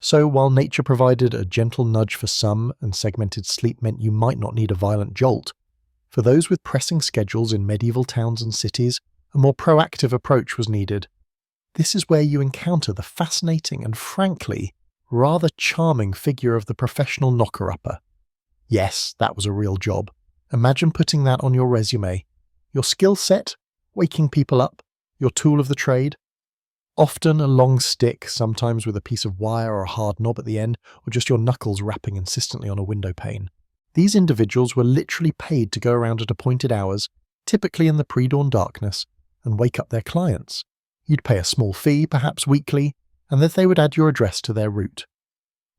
So while nature provided a gentle nudge for some and segmented sleep meant you might not need a violent jolt, for those with pressing schedules in medieval towns and cities, a more proactive approach was needed. This is where you encounter the fascinating and frankly, rather charming figure of the professional knocker-upper. Yes, that was a real job. Imagine putting that on your resume. Your skill set, waking people up, your tool of the trade. Often a long stick, sometimes with a piece of wire or a hard knob at the end, or just your knuckles rapping insistently on a window pane. These individuals were literally paid to go around at appointed hours, typically in the pre-dawn darkness, and wake up their clients. You'd pay a small fee, perhaps weekly, and then they would add your address to their route.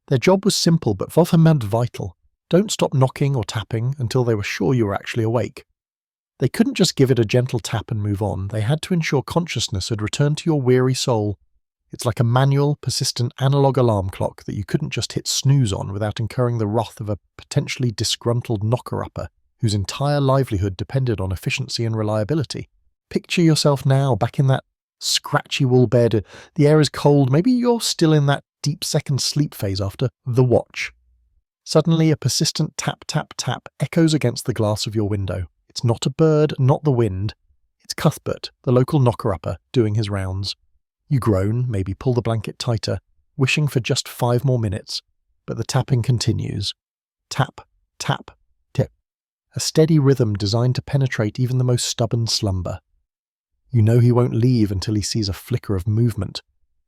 Their job was simple but often vital. Don't stop knocking or tapping until they were sure you were actually awake. They couldn't just give it a gentle tap and move on. They had to ensure consciousness had returned to your weary soul. It's like a manual, persistent analog alarm clock that you couldn't just hit snooze on without incurring the wrath of a potentially disgruntled knocker-upper whose entire livelihood depended on efficiency and reliability. Picture yourself now back in that scratchy wool bed. The air is cold. Maybe you're still in that deep second sleep phase after the watch. Suddenly, a persistent tap, tap, tap echoes against the glass of your window. It's not a bird, not the wind. It's Cuthbert, the local knocker-upper, doing his rounds. You groan, maybe pull the blanket tighter, wishing for just 5 more minutes, but the tapping continues. Tap, tap, tip. A steady rhythm designed to penetrate even the most stubborn slumber. You know he won't leave until he sees a flicker of movement,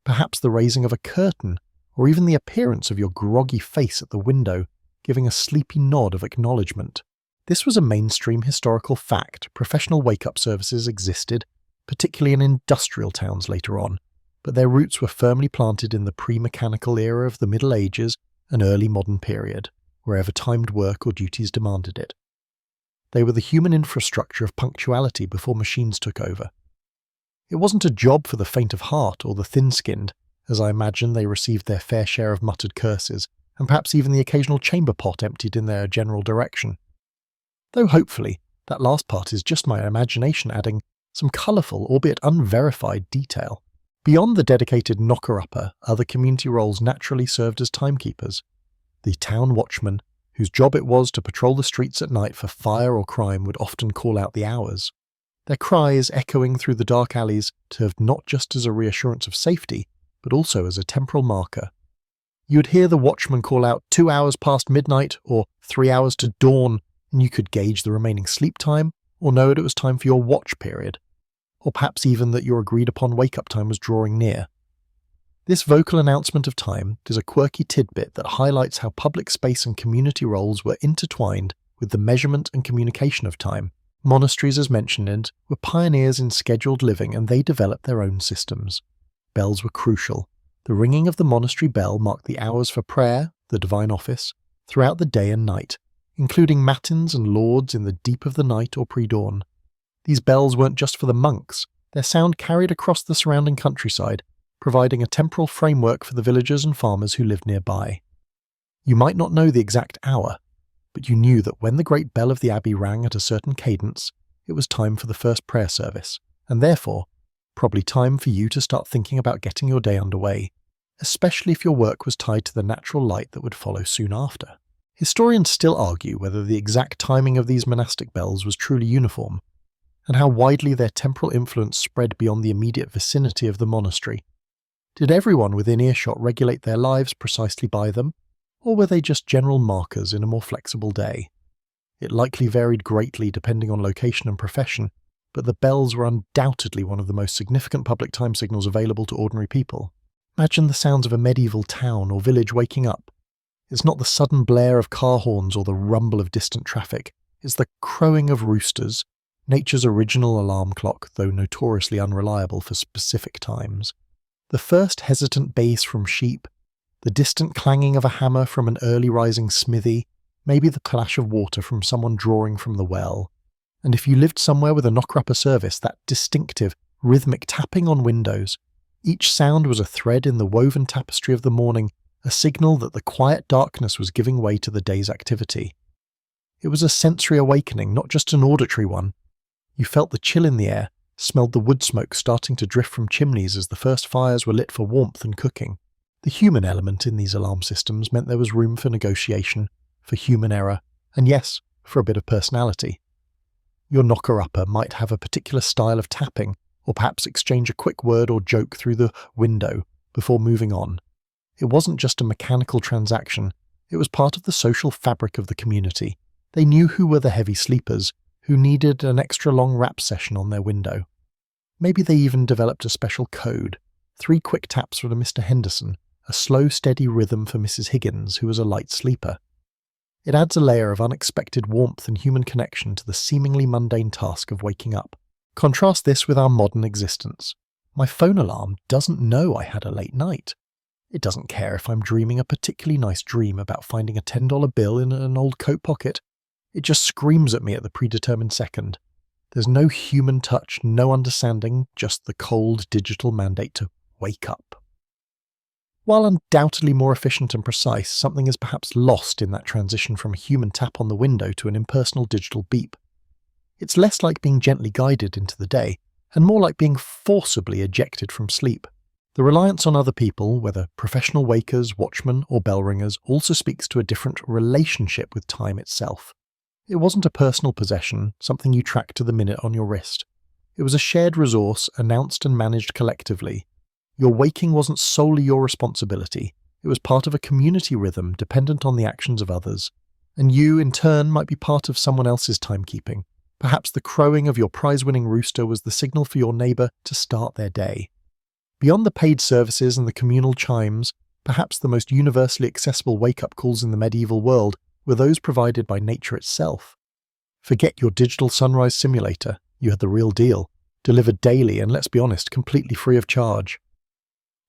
perhaps the raising of a curtain, or even the appearance of your groggy face at the window, giving a sleepy nod of acknowledgement. This was a mainstream historical fact. Professional wake-up services existed, particularly in industrial towns later on, but their roots were firmly planted in the pre-mechanical era of the Middle Ages and early modern period, wherever timed work or duties demanded it. They were the human infrastructure of punctuality before machines took over. It wasn't a job for the faint of heart or the thin-skinned, as I imagine they received their fair share of muttered curses, and perhaps even the occasional chamber pot emptied in their general direction. Though hopefully, that last part is just my imagination adding some colourful, albeit unverified, detail. Beyond the dedicated knocker-upper, other community roles naturally served as timekeepers. The town watchman, whose job it was to patrol the streets at night for fire or crime, would often call out the hours. Their cries echoing through the dark alleys served not just as a reassurance of safety, but also as a temporal marker. You would hear the watchman call out 2 hours past midnight or 3 hours to dawn, and you could gauge the remaining sleep time or know that it was time for your watch period, or perhaps even that your agreed-upon wake-up time was drawing near. This vocal announcement of time is a quirky tidbit that highlights how public space and community roles were intertwined with the measurement and communication of time. Monasteries, as mentioned, were pioneers in scheduled living, and they developed their own systems. Bells were crucial. The ringing of the monastery bell marked the hours for prayer, the divine office, throughout the day and night, including matins and lauds in the deep of the night or pre-dawn. These bells weren't just for the monks. Their sound carried across the surrounding countryside, providing a temporal framework for the villagers and farmers who lived nearby. You might not know the exact hour, but you knew that when the great bell of the abbey rang at a certain cadence, it was time for the first prayer service, and therefore, probably time for you to start thinking about getting your day underway, especially if your work was tied to the natural light that would follow soon after. Historians still argue whether the exact timing of these monastic bells was truly uniform, and how widely their temporal influence spread beyond the immediate vicinity of the monastery. Did everyone within earshot regulate their lives precisely by them, or were they just general markers in a more flexible day? It likely varied greatly depending on location and profession, but the bells were undoubtedly one of the most significant public time signals available to ordinary people. Imagine the sounds of a medieval town or village waking up. It's not the sudden blare of car horns or the rumble of distant traffic. It's the crowing of roosters, nature's original alarm clock, though notoriously unreliable for specific times. The first hesitant bass from sheep, the distant clanging of a hammer from an early rising smithy, maybe the clash of water from someone drawing from the well. And if you lived somewhere with a knocker-upper service, that distinctive, rhythmic tapping on windows. Each sound was a thread in the woven tapestry of the morning, a signal that the quiet darkness was giving way to the day's activity. It was a sensory awakening, not just an auditory one. You felt the chill in the air, smelled the wood smoke starting to drift from chimneys as the first fires were lit for warmth and cooking. The human element in these alarm systems meant there was room for negotiation, for human error, and yes, for a bit of personality. Your knocker-upper might have a particular style of tapping, or perhaps exchange a quick word or joke through the window before moving on. It wasn't just a mechanical transaction, it was part of the social fabric of the community. They knew who were the heavy sleepers, who needed an extra long rap session on their window. Maybe they even developed a special code, 3 quick taps for Mr. Henderson, a slow, steady rhythm for Mrs. Higgins, who was a light sleeper. It adds a layer of unexpected warmth and human connection to the seemingly mundane task of waking up. Contrast this with our modern existence. My phone alarm doesn't know I had a late night. It doesn't care if I'm dreaming a particularly nice dream about finding a $10 bill in an old coat pocket. It just screams at me at the predetermined second. There's no human touch, no understanding, just the cold digital mandate to wake up. While undoubtedly more efficient and precise, something is perhaps lost in that transition from a human tap on the window to an impersonal digital beep. It's less like being gently guided into the day, and more like being forcibly ejected from sleep. The reliance on other people, whether professional wakers, watchmen, or bell ringers, also speaks to a different relationship with time itself. It wasn't a personal possession, something you tracked to the minute on your wrist. It was a shared resource, announced and managed collectively. Your waking wasn't solely your responsibility. It was part of a community rhythm dependent on the actions of others. And you, in turn, might be part of someone else's timekeeping. Perhaps the crowing of your prize-winning rooster was the signal for your neighbour to start their day. Beyond the paid services and the communal chimes, perhaps the most universally accessible wake-up calls in the medieval world were those provided by nature itself. Forget your digital sunrise simulator, you had the real deal, delivered daily and, let's be honest, completely free of charge.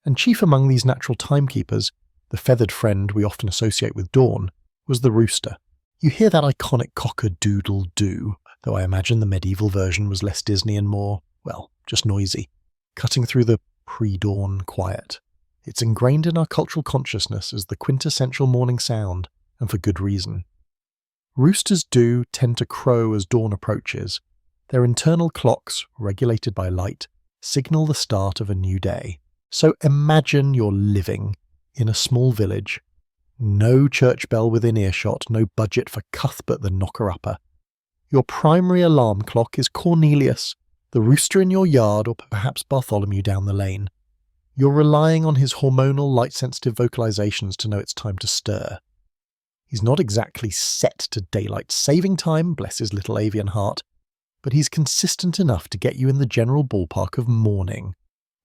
And chief among these natural timekeepers, the feathered friend we often associate with dawn, was the rooster. You hear that iconic cock-a-doodle-doo, though I imagine the medieval version was less Disney and more, well, just noisy, cutting through the pre-dawn quiet. It's ingrained in our cultural consciousness as the quintessential morning sound, and for good reason. Roosters do tend to crow as dawn approaches. Their internal clocks, regulated by light, signal the start of a new day. So imagine you're living in a small village. No church bell within earshot, no budget for Cuthbert the knocker-upper. Your primary alarm clock is Cornelius, the rooster in your yard, or perhaps Bartholomew down the lane. You're relying on his hormonal, light-sensitive vocalizations to know it's time to stir. He's not exactly set to daylight saving time, bless his little avian heart, but he's consistent enough to get you in the general ballpark of morning.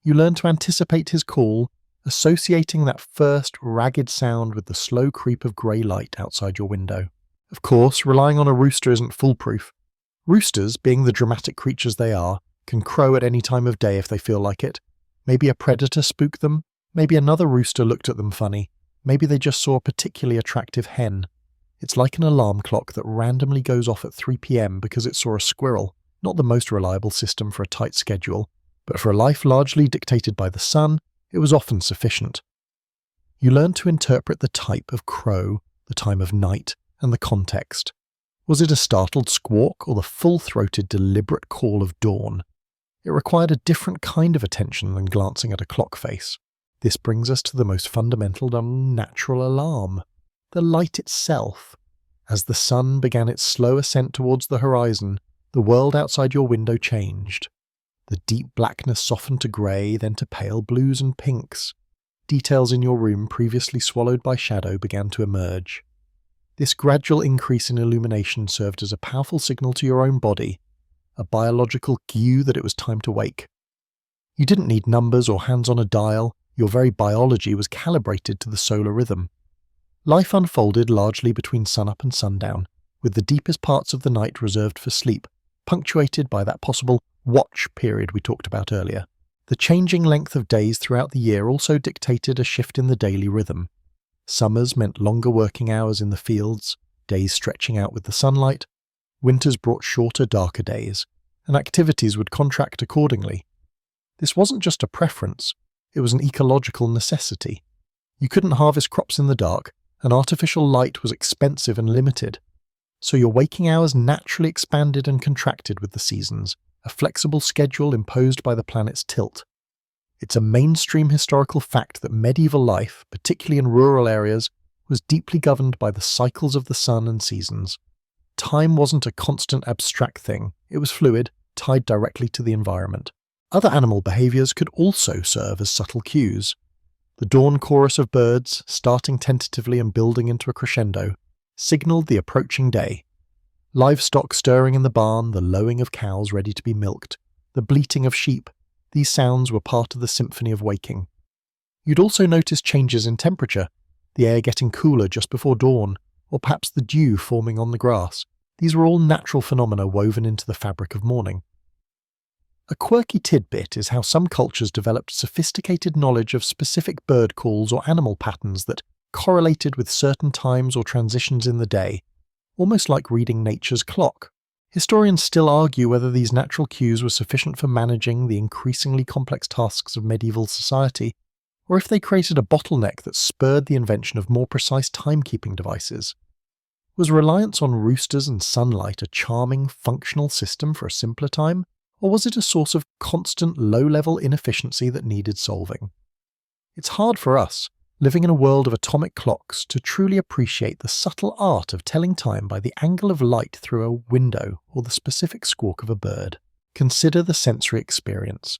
You learn to anticipate his call, associating that first ragged sound with the slow creep of grey light outside your window. Of course, relying on a rooster isn't foolproof. Roosters, being the dramatic creatures they are, can crow at any time of day if they feel like it. Maybe a predator spooked them, maybe another rooster looked at them funny, maybe they just saw a particularly attractive hen. It's like an alarm clock that randomly goes off at 3 p.m. because it saw a squirrel, not the most reliable system for a tight schedule, but for a life largely dictated by the sun, it was often sufficient. You learn to interpret the type of crow, the time of night, and the context. Was it a startled squawk or the full-throated, deliberate call of dawn? It required a different kind of attention than glancing at a clock face. This brings us to the most fundamental and natural alarm, the light itself. As the sun began its slow ascent towards the horizon, the world outside your window changed. The deep blackness softened to grey, then to pale blues and pinks. Details in your room previously swallowed by shadow began to emerge. This gradual increase in illumination served as a powerful signal to your own body, a biological cue that it was time to wake. You didn't need numbers or hands on a dial, your very biology was calibrated to the solar rhythm. Life unfolded largely between sunup and sundown, with the deepest parts of the night reserved for sleep, punctuated by that possible watch period we talked about earlier. The changing length of days throughout the year also dictated a shift in the daily rhythm. Summers meant longer working hours in the fields, days stretching out with the sunlight. Winters brought shorter, darker days, and activities would contract accordingly. This wasn't just a preference, it was an ecological necessity. You couldn't harvest crops in the dark, and artificial light was expensive and limited. So your waking hours naturally expanded and contracted with the seasons, a flexible schedule imposed by the planet's tilt. It's a mainstream historical fact that medieval life, particularly in rural areas, was deeply governed by the cycles of the sun and seasons. Time wasn't a constant abstract thing, it was fluid, tied directly to the environment. Other animal behaviours could also serve as subtle cues. The dawn chorus of birds, starting tentatively and building into a crescendo, signalled the approaching day. Livestock stirring in the barn, the lowing of cows ready to be milked, the bleating of sheep, these sounds were part of the symphony of waking. You'd also notice changes in temperature, the air getting cooler just before dawn, or perhaps the dew forming on the grass. These were all natural phenomena woven into the fabric of morning. A quirky tidbit is how some cultures developed sophisticated knowledge of specific bird calls or animal patterns that correlated with certain times or transitions in the day, almost like reading nature's clock. Historians still argue whether these natural cues were sufficient for managing the increasingly complex tasks of medieval society, or if they created a bottleneck that spurred the invention of more precise timekeeping devices. Was reliance on roosters and sunlight a charming, functional system for a simpler time, or was it a source of constant low-level inefficiency that needed solving? It's hard for us, living in a world of atomic clocks, to truly appreciate the subtle art of telling time by the angle of light through a window or the specific squawk of a bird. Consider the sensory experience.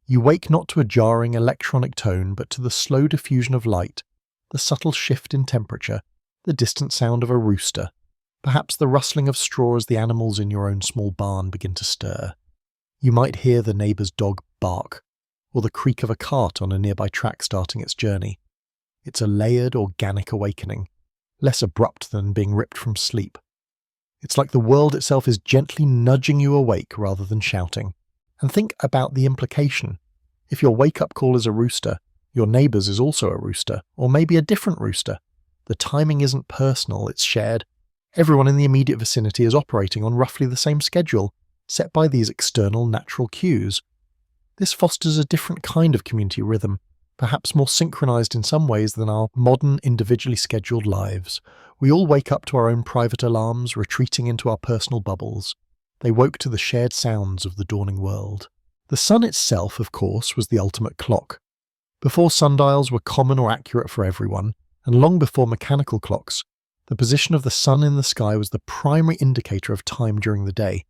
You wake not to a jarring electronic tone, but to the slow diffusion of light, the subtle shift in temperature, the distant sound of a rooster, perhaps the rustling of straw as the animals in your own small barn begin to stir. You might hear the neighbour's dog bark, or the creak of a cart on a nearby track starting its journey. It's a layered, organic awakening, less abrupt than being ripped from sleep. It's like the world itself is gently nudging you awake rather than shouting. And think about the implication. If your wake-up call is a rooster, your neighbour's is also a rooster, or maybe a different rooster. The timing isn't personal, it's shared. Everyone in the immediate vicinity is operating on roughly the same schedule, set by these external natural cues. This fosters a different kind of community rhythm, perhaps more synchronized in some ways than our modern, individually scheduled lives. We all wake up to our own private alarms, retreating into our personal bubbles. They woke to the shared sounds of the dawning world. The sun itself, of course, was the ultimate clock. Before sundials were common or accurate for everyone, and long before mechanical clocks, the position of the sun in the sky was the primary indicator of time during the day.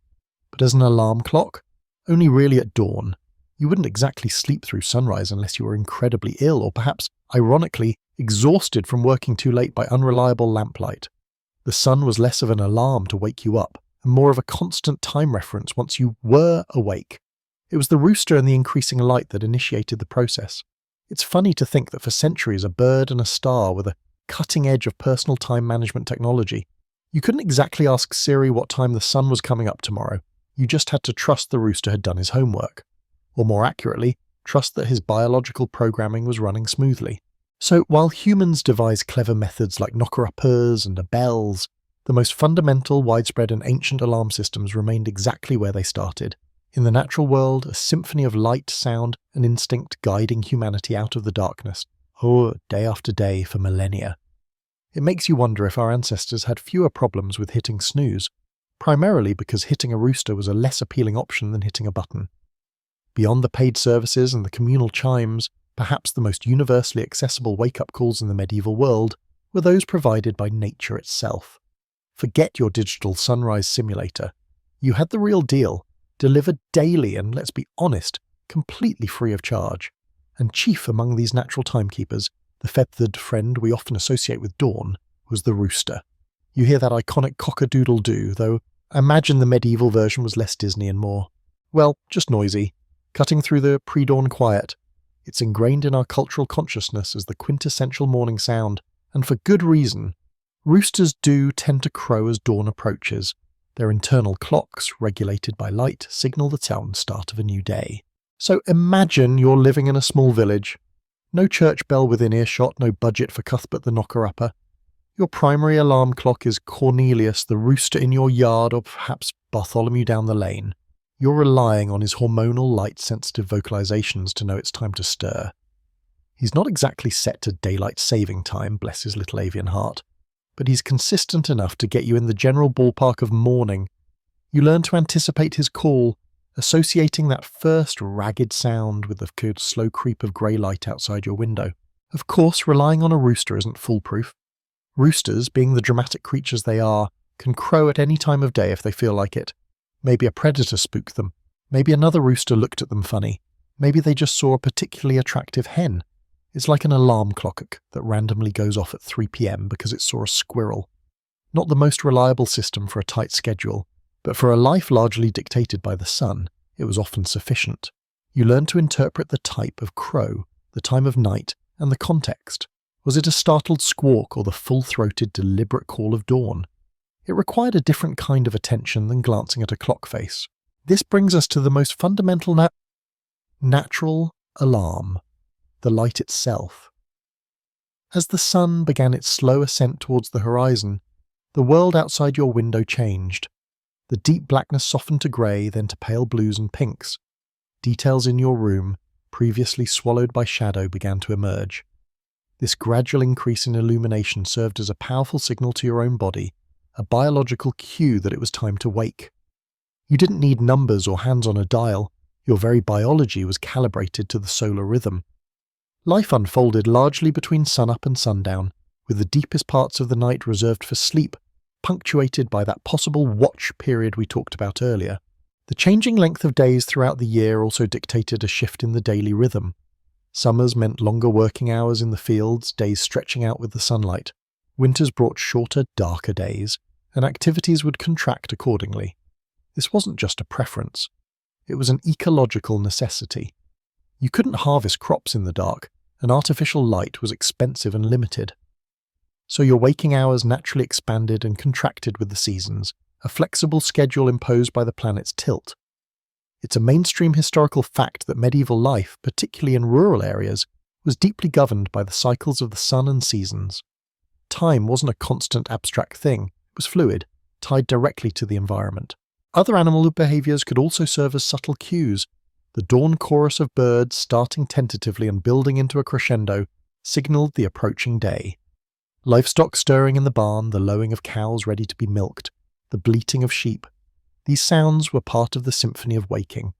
But as an alarm clock, only really at dawn. You wouldn't exactly sleep through sunrise unless you were incredibly ill or perhaps, ironically, exhausted from working too late by unreliable lamplight. The sun was less of an alarm to wake you up and more of a constant time reference once you were awake. It was the rooster and the increasing light that initiated the process. It's funny to think that for centuries a bird and a star were the cutting edge of personal time management technology. You couldn't exactly ask Siri what time the sun was coming up tomorrow. You just had to trust the rooster had done his homework. Or more accurately, trust that his biological programming was running smoothly. So while humans devised clever methods like knocker-uppers and bells, the most fundamental, widespread and ancient alarm systems remained exactly where they started. In the natural world, a symphony of light, sound and instinct guiding humanity out of the darkness, day after day for millennia. It makes you wonder if our ancestors had fewer problems with hitting snooze, primarily because hitting a rooster was a less appealing option than hitting a button. Beyond the paid services and the communal chimes, perhaps the most universally accessible wake-up calls in the medieval world were those provided by nature itself. Forget your digital sunrise simulator. You had the real deal, delivered daily and, let's be honest, completely free of charge. And chief among these natural timekeepers, the feathered friend we often associate with dawn, was the rooster. You hear that iconic cock-a-doodle-doo, though I imagine the medieval version was less Disney and more, well, just noisy. Cutting through the pre-dawn quiet, it's ingrained in our cultural consciousness as the quintessential morning sound, and for good reason. Roosters do tend to crow as dawn approaches. Their internal clocks, regulated by light, signal the start of a new day. So imagine you're living in a small village. No church bell within earshot, no budget for Cuthbert the knocker-upper. Your primary alarm clock is Cornelius, the rooster in your yard, or perhaps Bartholomew down the lane. You're relying on his hormonal light-sensitive vocalizations to know it's time to stir. He's not exactly set to daylight saving time, bless his little avian heart, but he's consistent enough to get you in the general ballpark of morning. You learn to anticipate his call, associating that first ragged sound with the good slow creep of grey light outside your window. Of course, relying on a rooster isn't foolproof. Roosters, being the dramatic creatures they are, can crow at any time of day if they feel like it. Maybe a predator spooked them. Maybe another rooster looked at them funny. Maybe they just saw a particularly attractive hen. It's like an alarm clock that randomly goes off at 3 p.m. because it saw a squirrel. Not the most reliable system for a tight schedule, but for a life largely dictated by the sun, it was often sufficient. You learned to interpret the type of crow, the time of night, and the context. Was it a startled squawk or the full-throated, deliberate call of dawn? It required a different kind of attention than glancing at a clock face. This brings us to the most fundamental natural alarm, the light itself. As the sun began its slow ascent towards the horizon, the world outside your window changed. The deep blackness softened to grey, then to pale blues and pinks. Details in your room, previously swallowed by shadow, began to emerge. This gradual increase in illumination served as a powerful signal to your own body, a biological cue that it was time to wake. You didn't need numbers or hands on a dial. Your very biology was calibrated to the solar rhythm. Life unfolded largely between sunup and sundown, with the deepest parts of the night reserved for sleep, punctuated by that possible watch period we talked about earlier. The changing length of days throughout the year also dictated a shift in the daily rhythm. Summers meant longer working hours in the fields, days stretching out with the sunlight. Winters brought shorter, darker days, and activities would contract accordingly. This wasn't just a preference. It was an ecological necessity. You couldn't harvest crops in the dark, and artificial light was expensive and limited. So your waking hours naturally expanded and contracted with the seasons, a flexible schedule imposed by the planet's tilt. It's a mainstream historical fact that medieval life, particularly in rural areas, was deeply governed by the cycles of the sun and seasons. Time wasn't a constant abstract thing, it was fluid, tied directly to the environment. Other animal behaviours could also serve as subtle cues. The dawn chorus of birds, starting tentatively and building into a crescendo, signalled the approaching day. Livestock stirring in the barn, the lowing of cows ready to be milked, the bleating of sheep. These sounds were part of the symphony of waking.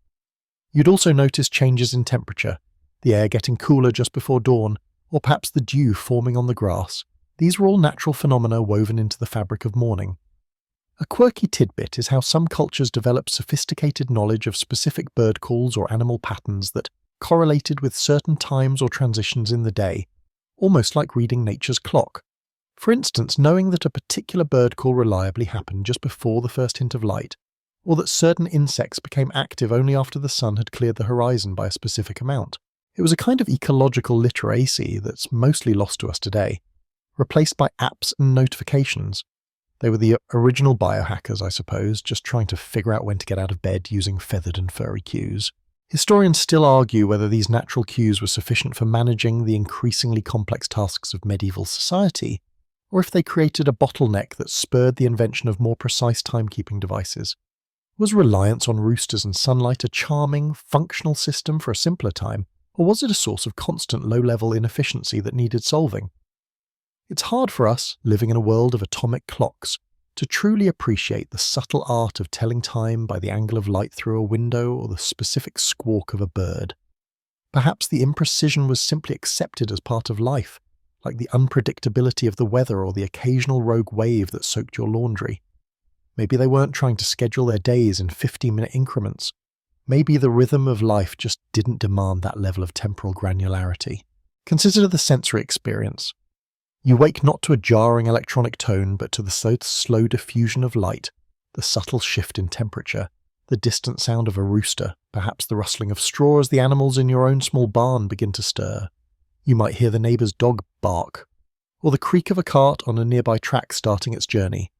You'd also notice changes in temperature, the air getting cooler just before dawn, or perhaps the dew forming on the grass. These were all natural phenomena woven into the fabric of morning. A quirky tidbit is how some cultures developed sophisticated knowledge of specific bird calls or animal patterns that correlated with certain times or transitions in the day, almost like reading nature's clock. For instance, knowing that a particular bird call reliably happened just before the first hint of light, or that certain insects became active only after the sun had cleared the horizon by a specific amount. It was a kind of ecological literacy that's mostly lost to us today, replaced by apps and notifications. They were the original biohackers, I suppose, just trying to figure out when to get out of bed using feathered and furry cues. Historians still argue whether these natural cues were sufficient for managing the increasingly complex tasks of medieval society, or if they created a bottleneck that spurred the invention of more precise timekeeping devices. Was reliance on roosters and sunlight a charming, functional system for a simpler time, or was it a source of constant low-level inefficiency that needed solving? It's hard for us, living in a world of atomic clocks, to truly appreciate the subtle art of telling time by the angle of light through a window or the specific squawk of a bird. Perhaps the imprecision was simply accepted as part of life, like the unpredictability of the weather or the occasional rogue wave that soaked your laundry. Maybe they weren't trying to schedule their days in 15-minute increments. Maybe the rhythm of life just didn't demand that level of temporal granularity. Consider the sensory experience. You wake not to a jarring electronic tone, but to the slow diffusion of light, the subtle shift in temperature, the distant sound of a rooster, perhaps the rustling of straw as the animals in your own small barn begin to stir. You might hear the neighbour's dog bark, or the creak of a cart on a nearby track starting its journey.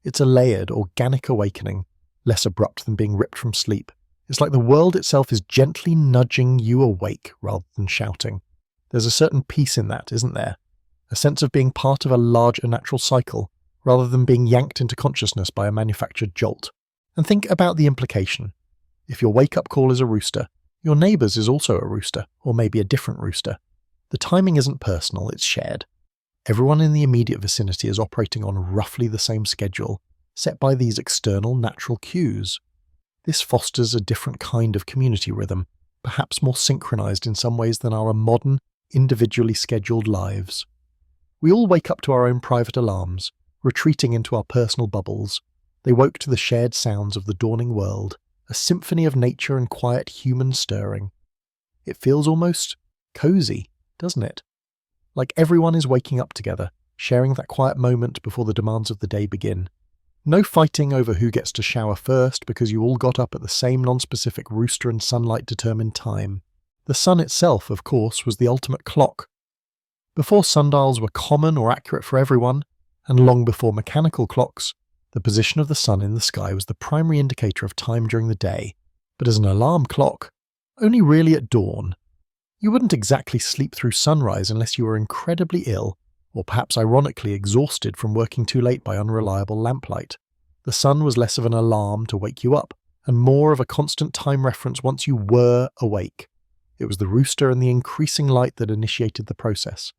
It's a layered, organic awakening, less abrupt than being ripped from sleep. It's like the world itself is gently nudging you awake rather than shouting. There's a certain peace in that, isn't there? A sense of being part of a larger natural cycle, rather than being yanked into consciousness by a manufactured jolt. And think about the implication. If your wake-up call is a rooster, your neighbour's is also a rooster, or maybe a different rooster. The timing isn't personal, it's shared. Everyone in the immediate vicinity is operating on roughly the same schedule, set by these external natural cues. This fosters a different kind of community rhythm, perhaps more synchronized in some ways than our modern, individually scheduled lives. We all wake up to our own private alarms, retreating into our personal bubbles. They woke to the shared sounds of the dawning world, a symphony of nature and quiet human stirring. It feels almost cozy, doesn't it? Like everyone is waking up together, sharing that quiet moment before the demands of the day begin. No fighting over who gets to shower first because you all got up at the same non-specific rooster and sunlight-determined time. The sun itself, of course, was the ultimate clock. Before sundials were common or accurate for everyone, and long before mechanical clocks, the position of the sun in the sky was the primary indicator of time during the day, but as an alarm clock, only really at dawn. You wouldn't exactly sleep through sunrise unless you were incredibly ill, or perhaps ironically exhausted from working too late by unreliable lamplight. The sun was less of an alarm to wake you up, and more of a constant time reference once you were awake. It was the rooster and the increasing light that initiated the process.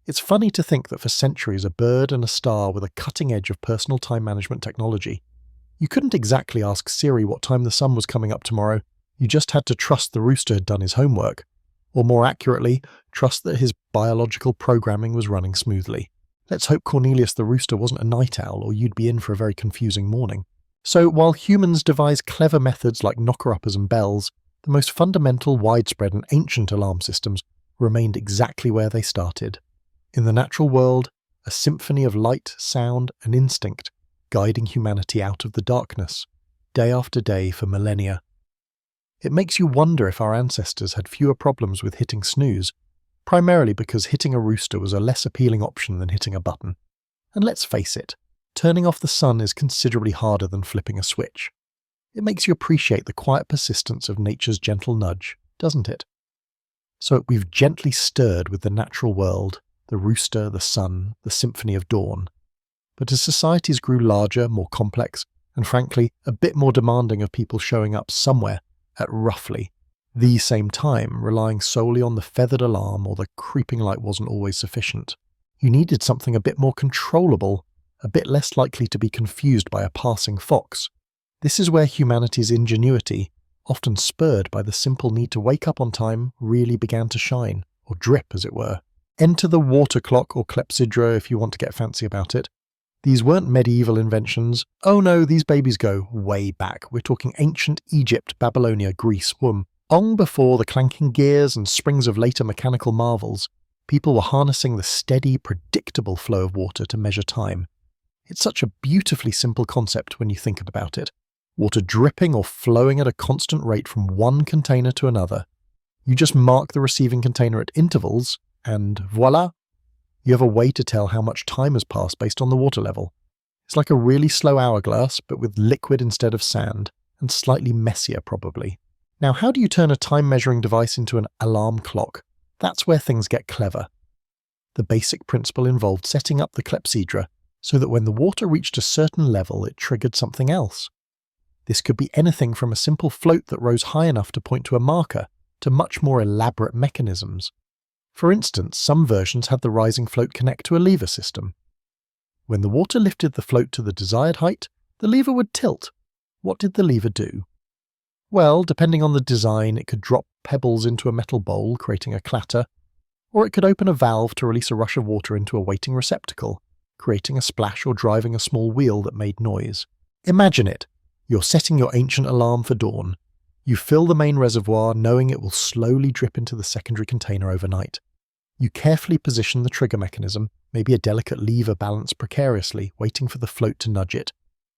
It's funny to think that for centuries a bird and a star were the cutting edge of personal time management technology. You couldn't exactly ask Siri what time the sun was coming up tomorrow, you just had to trust the rooster had done his homework. Or more accurately, trust that his biological programming was running smoothly. Let's hope Cornelius the rooster wasn't a night owl, or you'd be in for a very confusing morning. So while humans devised clever methods like knocker-uppers and bells, the most fundamental, widespread and ancient alarm systems remained exactly where they started. In the natural world, a symphony of light, sound and instinct, guiding humanity out of the darkness, day after day for millennia. It makes you wonder if our ancestors had fewer problems with hitting snooze, primarily because hitting a rooster was a less appealing option than hitting a button. And let's face it, turning off the sun is considerably harder than flipping a switch. It makes you appreciate the quiet persistence of nature's gentle nudge, doesn't it? So we've gently stirred with the natural world, the rooster, the sun, the symphony of dawn. But as societies grew larger, more complex, and frankly, a bit more demanding of people showing up somewhere at roughly the same time, relying solely on the feathered alarm or the creeping light wasn't always sufficient. You needed something a bit more controllable, a bit less likely to be confused by a passing fox. This is where humanity's ingenuity, often spurred by the simple need to wake up on time, really began to shine, or drip as it were. Enter the water clock or clepsydra if you want to get fancy about it. These weren't medieval inventions. Oh no, these babies go way back. We're talking ancient Egypt, Babylonia, Greece, long before the clanking gears and springs of later mechanical marvels. People were harnessing the steady, predictable flow of water to measure time. It's such a beautifully simple concept when you think about it. Water dripping or flowing at a constant rate from one container to another. You just mark the receiving container at intervals, and voila! You have a way to tell how much time has passed based on the water level. It's like a really slow hourglass, but with liquid instead of sand, and slightly messier probably. Now, how do you turn a time-measuring device into an alarm clock? That's where things get clever. The basic principle involved setting up the clepsydra so that when the water reached a certain level, it triggered something else. This could be anything from a simple float that rose high enough to point to a marker, to much more elaborate mechanisms. For instance, some versions had the rising float connect to a lever system. When the water lifted the float to the desired height, the lever would tilt. What did the lever do? Well, depending on the design, it could drop pebbles into a metal bowl, creating a clatter, or it could open a valve to release a rush of water into a waiting receptacle, creating a splash or driving a small wheel that made noise. Imagine it. You're setting your ancient alarm for dawn. You fill the main reservoir knowing it will slowly drip into the secondary container overnight. You carefully position the trigger mechanism, maybe a delicate lever balanced precariously, waiting for the float to nudge it,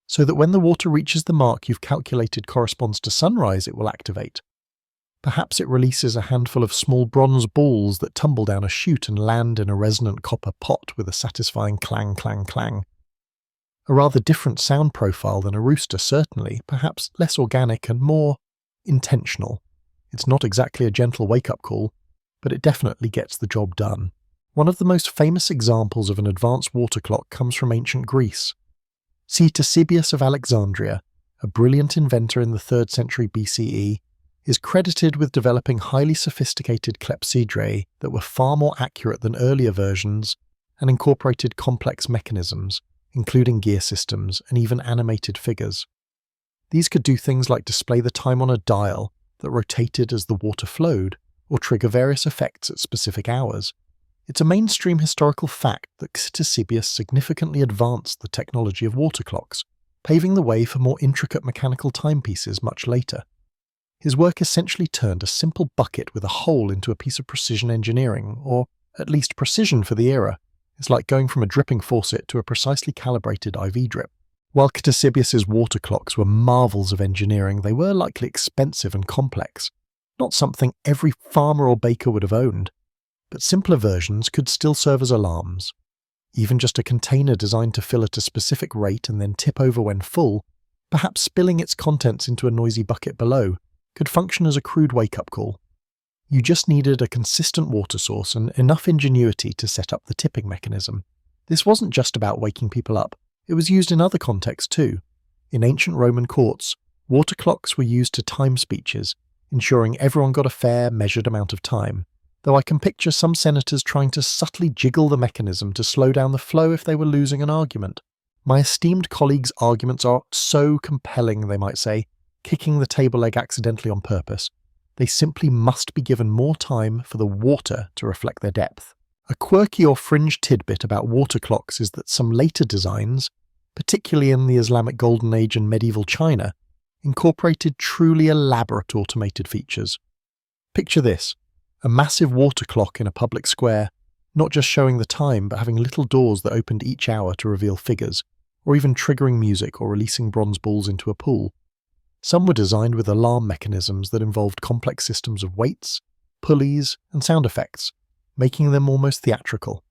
so that when the water reaches the mark you've calculated corresponds to sunrise, it will activate. Perhaps it releases a handful of small bronze balls that tumble down a chute and land in a resonant copper pot with a satisfying clang, clang, clang. A rather different sound profile than a rooster, certainly, perhaps less organic and more intentional. It's not exactly a gentle wake-up call, but it definitely gets the job done. One of the most famous examples of an advanced water clock comes from ancient Greece. See Ctesibius of Alexandria, a brilliant inventor in the 3rd century BCE, is credited with developing highly sophisticated clepsydrae that were far more accurate than earlier versions and incorporated complex mechanisms, including gear systems and even animated figures. These could do things like display the time on a dial that rotated as the water flowed, or trigger various effects at specific hours. It's a mainstream historical fact that Ctesibius significantly advanced the technology of water clocks, paving the way for more intricate mechanical timepieces much later. His work essentially turned a simple bucket with a hole into a piece of precision engineering, or at least precision for the era. It's like going from a dripping faucet to a precisely calibrated IV drip. While Ctesibius's water clocks were marvels of engineering, they were likely expensive and complex, not something every farmer or baker would have owned. But simpler versions could still serve as alarms. Even just a container designed to fill at a specific rate and then tip over when full, perhaps spilling its contents into a noisy bucket below, could function as a crude wake-up call. You just needed a consistent water source and enough ingenuity to set up the tipping mechanism. This wasn't just about waking people up, it was used in other contexts too. In ancient Roman courts, water clocks were used to time speeches, ensuring everyone got a fair, measured amount of time, though I can picture some senators trying to subtly jiggle the mechanism to slow down the flow if they were losing an argument. My esteemed colleagues' arguments are so compelling, they might say, kicking the table leg accidentally on purpose. They simply must be given more time for the water to reflect their depth. A quirky or fringe tidbit about water clocks is that some later designs, particularly in the Islamic Golden Age and medieval China, incorporated truly elaborate automated features. Picture this, a massive water clock in a public square, not just showing the time but having little doors that opened each hour to reveal figures, or even triggering music or releasing bronze balls into a pool. Some were designed with alarm mechanisms that involved complex systems of weights, pulleys, and sound effects, making them almost theatrical.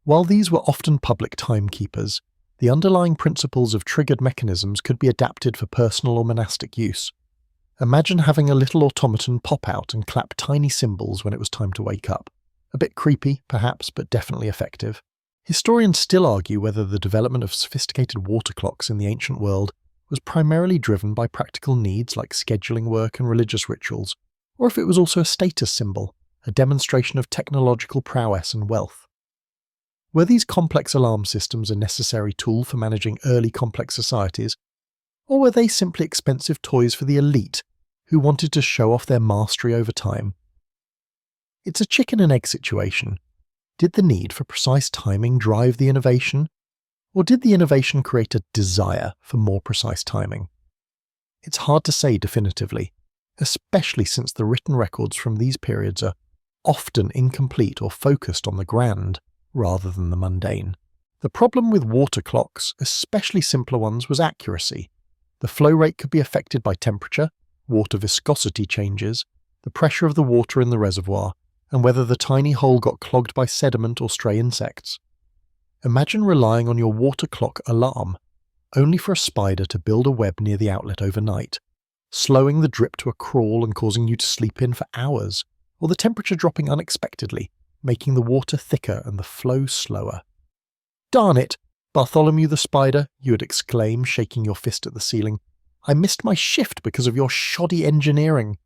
While these were often public timekeepers, the underlying principles of triggered mechanisms could be adapted for personal or monastic use. Imagine having a little automaton pop out and clap tiny cymbals when it was time to wake up. A bit creepy, perhaps, but definitely effective. Historians still argue whether the development of sophisticated water clocks in the ancient world was primarily driven by practical needs like scheduling work and religious rituals, or if it was also a status symbol, a demonstration of technological prowess and wealth. Were these complex alarm systems a necessary tool for managing early complex societies, or were they simply expensive toys for the elite who wanted to show off their mastery over time? It's a chicken and egg situation. Did the need for precise timing drive the innovation, or did the innovation create a desire for more precise timing? It's hard to say definitively, especially since the written records from these periods are often incomplete or focused on the grand rather than the mundane. The problem with water clocks, especially simpler ones, was accuracy. The flow rate could be affected by temperature, water viscosity changes, the pressure of the water in the reservoir, and whether the tiny hole got clogged by sediment or stray insects. Imagine relying on your water clock alarm, only for a spider to build a web near the outlet overnight, slowing the drip to a crawl and causing you to sleep in for hours, or the temperature dropping unexpectedly, making the water thicker and the flow slower. "Darn it, Bartholomew the spider," you would exclaim, shaking your fist at the ceiling. "I missed my shift because of your shoddy engineering."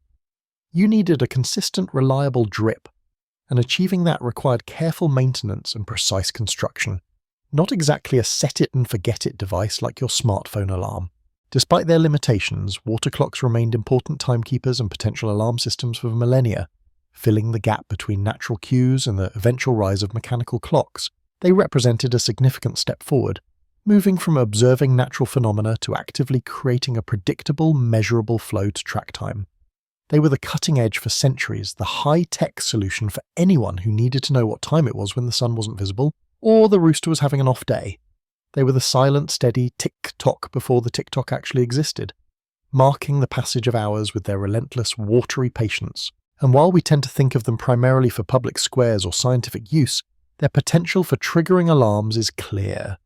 You needed a consistent, reliable drip, and achieving that required careful maintenance and precise construction. Not exactly a set-it-and-forget-it device like your smartphone alarm. Despite their limitations, water clocks remained important timekeepers and potential alarm systems for millennia. Filling the gap between natural cues and the eventual rise of mechanical clocks, they represented a significant step forward, moving from observing natural phenomena to actively creating a predictable, measurable flow to track time. They were the cutting edge for centuries, the high-tech solution for anyone who needed to know what time it was when the sun wasn't visible, or the rooster was having an off day. They were the silent, steady tick-tock before the tick-tock actually existed, marking the passage of hours with their relentless, watery patience. And while we tend to think of them primarily for public squares or scientific use, their potential for triggering alarms is clear.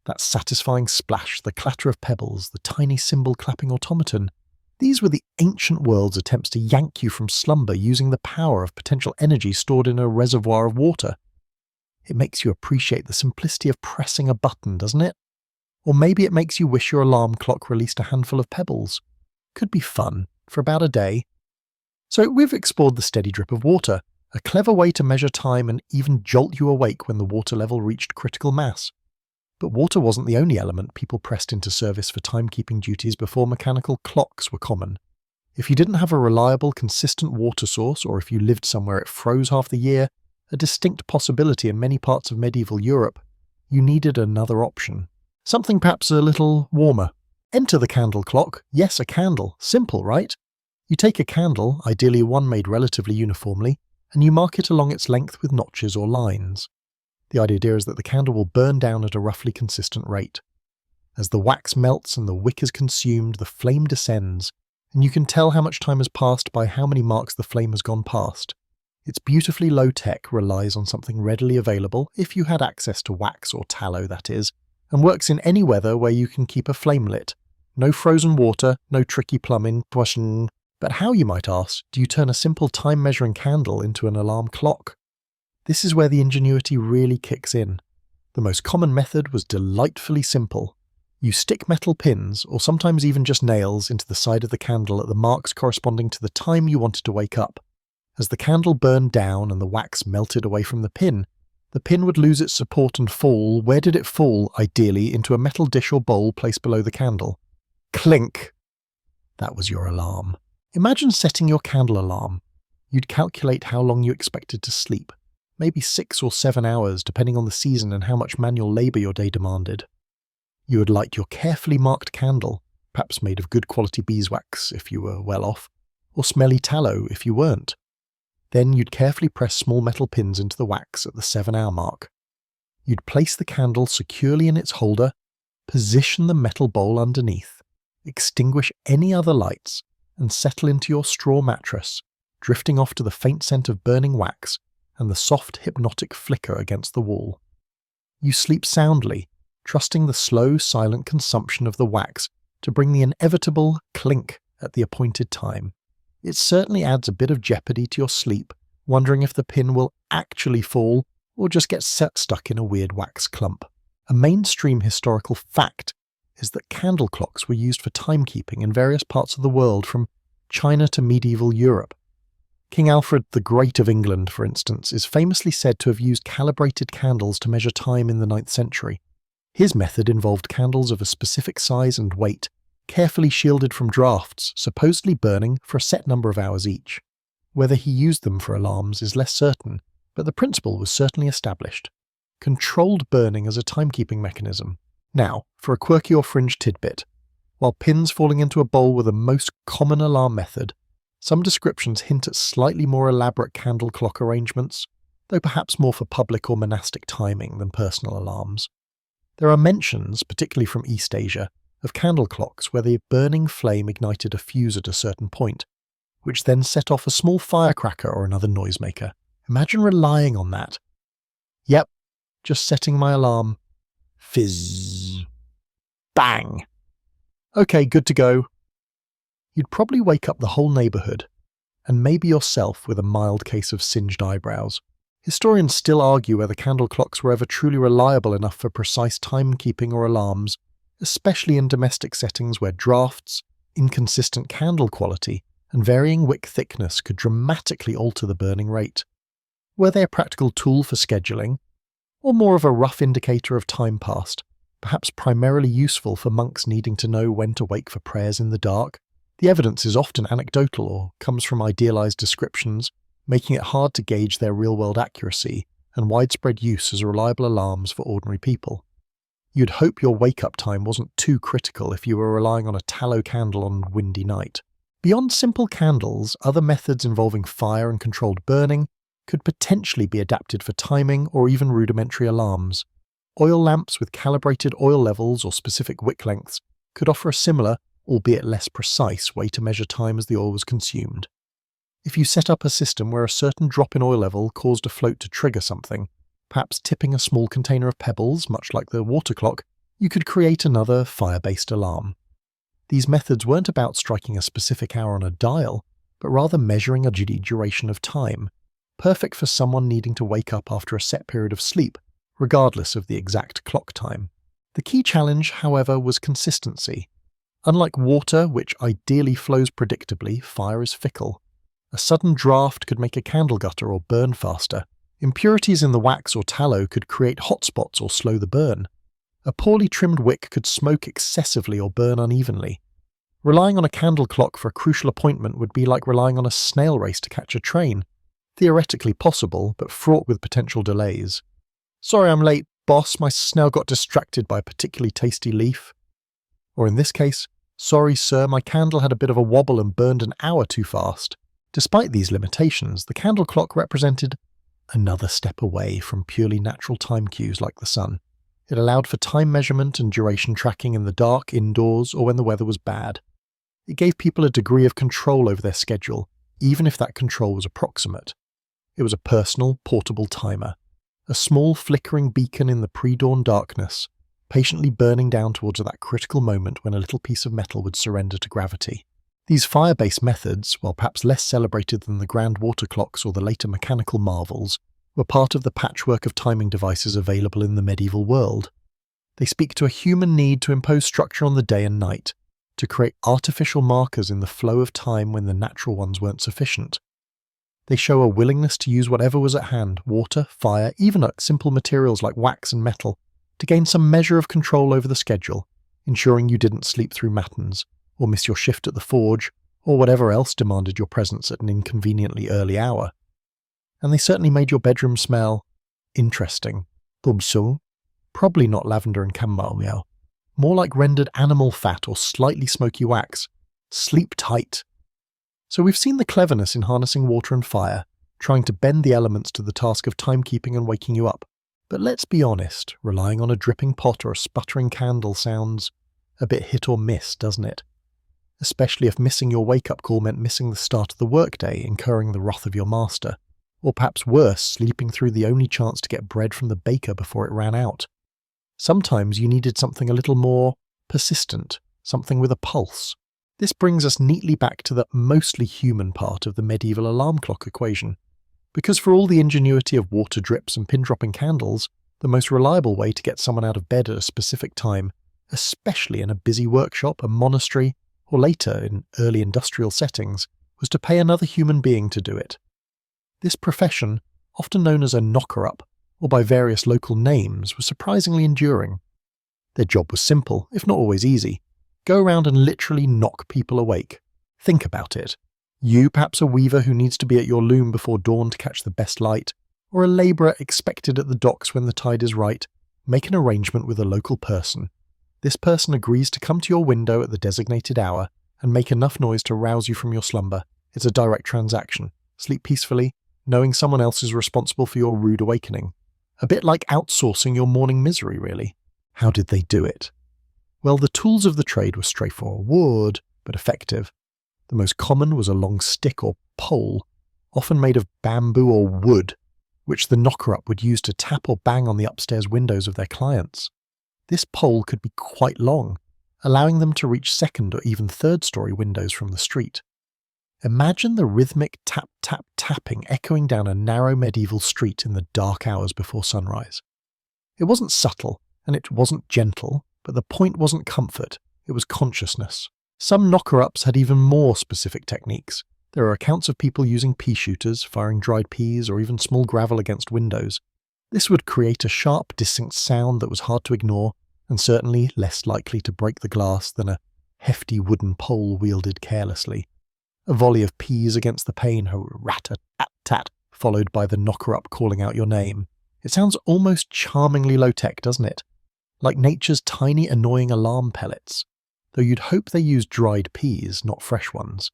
That satisfying splash, the clatter of pebbles, the tiny cymbal-clapping automaton, these were the ancient world's attempts to yank you from slumber using the power of potential energy stored in a reservoir of water. It makes you appreciate the simplicity of pressing a button, doesn't it? Or maybe it makes you wish your alarm clock released a handful of pebbles. Could be fun, for about a day. So we've explored the steady drip of water, a clever way to measure time and even jolt you awake when the water level reached critical mass. But water wasn't the only element people pressed into service for timekeeping duties before mechanical clocks were common. If you didn't have a reliable, consistent water source, or if you lived somewhere it froze half the year, a distinct possibility in many parts of medieval Europe, you needed another option. Something perhaps a little warmer. Enter the candle clock. Yes, a candle. Simple, right? You take a candle, ideally one made relatively uniformly, and you mark it along its length with notches or lines. The idea is that the candle will burn down at a roughly consistent rate. As the wax melts and the wick is consumed, the flame descends, and you can tell how much time has passed by how many marks the flame has gone past. Its beautifully low tech relies on something readily available, if you had access to wax or tallow that is, and works in any weather where you can keep a flame lit. No frozen water, no tricky plumbing, but how, you might ask, do you turn a simple time-measuring candle into an alarm clock? This is where the ingenuity really kicks in. The most common method was delightfully simple. You stick metal pins, or sometimes even just nails, into the side of the candle at the marks corresponding to the time you wanted to wake up. As the candle burned down and the wax melted away from the pin would lose its support and fall. Where did it fall, ideally, into a metal dish or bowl placed below the candle? Clink! That was your alarm. Imagine setting your candle alarm. You'd calculate how long you expected to sleep. Maybe 6 or 7 hours, depending on the season and how much manual labour your day demanded. You would light your carefully marked candle, perhaps made of good quality beeswax if you were well off, or smelly tallow if you weren't. Then you'd carefully press small metal pins into the wax at the 7-hour mark. You'd place the candle securely in its holder, position the metal bowl underneath, extinguish any other lights, and settle into your straw mattress, drifting off to the faint scent of burning wax and the soft hypnotic flicker against the wall. You sleep soundly, trusting the slow, silent consumption of the wax to bring the inevitable clink at the appointed time. It certainly adds a bit of jeopardy to your sleep, wondering if the pin will actually fall or just get stuck in a weird wax clump. A mainstream historical fact is that candle clocks were used for timekeeping in various parts of the world, from China to medieval Europe. King Alfred the Great of England, for instance, is famously said to have used calibrated candles to measure time in the 9th century. His method involved candles of a specific size and weight, carefully shielded from drafts, supposedly burning for a set number of hours each. Whether he used them for alarms is less certain, but the principle was certainly established. Controlled burning as a timekeeping mechanism. Now, for a quirky or fringe tidbit. While pins falling into a bowl were the most common alarm method, some descriptions hint at slightly more elaborate candle clock arrangements, though perhaps more for public or monastic timing than personal alarms. There are mentions, particularly from East Asia, of candle clocks where the burning flame ignited a fuse at a certain point, which then set off a small firecracker or another noisemaker. Imagine relying on that. Yep, just setting my alarm. Fizz. Bang. Okay, good to go. You'd probably wake up the whole neighbourhood, and maybe yourself with a mild case of singed eyebrows. Historians still argue whether candle clocks were ever truly reliable enough for precise timekeeping or alarms, especially in domestic settings where drafts, inconsistent candle quality, and varying wick thickness could dramatically alter the burning rate. Were they a practical tool for scheduling, or more of a rough indicator of time passed, perhaps primarily useful for monks needing to know when to wake for prayers in the dark? The evidence is often anecdotal or comes from idealized descriptions, making it hard to gauge their real-world accuracy and widespread use as reliable alarms for ordinary people. You'd hope your wake-up time wasn't too critical if you were relying on a tallow candle on a windy night. Beyond simple candles, other methods involving fire and controlled burning could potentially be adapted for timing or even rudimentary alarms. Oil lamps with calibrated oil levels or specific wick lengths could offer a similar, albeit less precise, way to measure time as the oil was consumed. If you set up a system where a certain drop in oil level caused a float to trigger something, perhaps tipping a small container of pebbles, much like the water clock, you could create another fire-based alarm. These methods weren't about striking a specific hour on a dial, but rather measuring a duration of time, perfect for someone needing to wake up after a set period of sleep, regardless of the exact clock time. The key challenge, however, was consistency. Unlike water, which ideally flows predictably, fire is fickle. A sudden draft could make a candle gutter or burn faster. Impurities in the wax or tallow could create hotspots or slow the burn. A poorly trimmed wick could smoke excessively or burn unevenly. Relying on a candle clock for a crucial appointment would be like relying on a snail race to catch a train. Theoretically possible, but fraught with potential delays. "Sorry I'm late, boss, my snail got distracted by a particularly tasty leaf." Or in this case, "Sorry sir, my candle had a bit of a wobble and burned an hour too fast." Despite these limitations, the candle clock represented another step away from purely natural time cues like the sun. It allowed for time measurement and duration tracking in the dark, indoors, or when the weather was bad. It gave people a degree of control over their schedule, even if that control was approximate. It was a personal, portable timer, a small flickering beacon in the pre-dawn darkness, patiently burning down towards that critical moment when a little piece of metal would surrender to gravity. These fire-based methods, while perhaps less celebrated than the grand water clocks or the later mechanical marvels, were part of the patchwork of timing devices available in the medieval world. They speak to a human need to impose structure on the day and night, to create artificial markers in the flow of time when the natural ones weren't sufficient. They show a willingness to use whatever was at hand, water, fire, even simple materials like wax and metal, to gain some measure of control over the schedule, ensuring you didn't sleep through matins, or miss your shift at the forge, or whatever else demanded your presence at an inconveniently early hour. And they certainly made your bedroom smell interesting. Probably not lavender and chamomile. More like rendered animal fat or slightly smoky wax. Sleep tight. So we've seen the cleverness in harnessing water and fire, trying to bend the elements to the task of timekeeping and waking you up. But let's be honest, relying on a dripping pot or a sputtering candle sounds a bit hit or miss, doesn't it? Especially if missing your wake-up call meant missing the start of the workday, incurring the wrath of your master. Or perhaps worse, sleeping through the only chance to get bread from the baker before it ran out. Sometimes you needed something a little more persistent, something with a pulse. This brings us neatly back to the mostly human part of the medieval alarm clock equation. Because for all the ingenuity of water drips and pin-dropping candles, the most reliable way to get someone out of bed at a specific time, especially in a busy workshop, a monastery, or later in early industrial settings, was to pay another human being to do it. This profession, often known as a knocker-up, or by various local names, was surprisingly enduring. Their job was simple, if not always easy. Go around and literally knock people awake. Think about it. You, perhaps a weaver who needs to be at your loom before dawn to catch the best light, or a labourer expected at the docks when the tide is right, make an arrangement with a local person. This person agrees to come to your window at the designated hour and make enough noise to rouse you from your slumber. It's a direct transaction. Sleep peacefully, knowing someone else is responsible for your rude awakening. A bit like outsourcing your morning misery, really. How did they do it? Well, the tools of the trade were straightforward, but effective. The most common was a long stick or pole, often made of bamboo or wood, which the knocker-up would use to tap or bang on the upstairs windows of their clients. This pole could be quite long, allowing them to reach second or even third-story windows from the street. Imagine the rhythmic tap-tap-tapping echoing down a narrow medieval street in the dark hours before sunrise. It wasn't subtle, and it wasn't gentle, but the point wasn't comfort, it was consciousness. Some knocker-ups had even more specific techniques. There are accounts of people using pea shooters, firing dried peas, or even small gravel against windows. This would create a sharp, distinct sound that was hard to ignore, and certainly less likely to break the glass than a hefty wooden pole wielded carelessly. A volley of peas against the pane, a rat-a-tat-tat, followed by the knocker-up calling out your name. It sounds almost charmingly low-tech, doesn't it? Like nature's tiny, annoying alarm pellets. Though you'd hope they used dried peas, not fresh ones.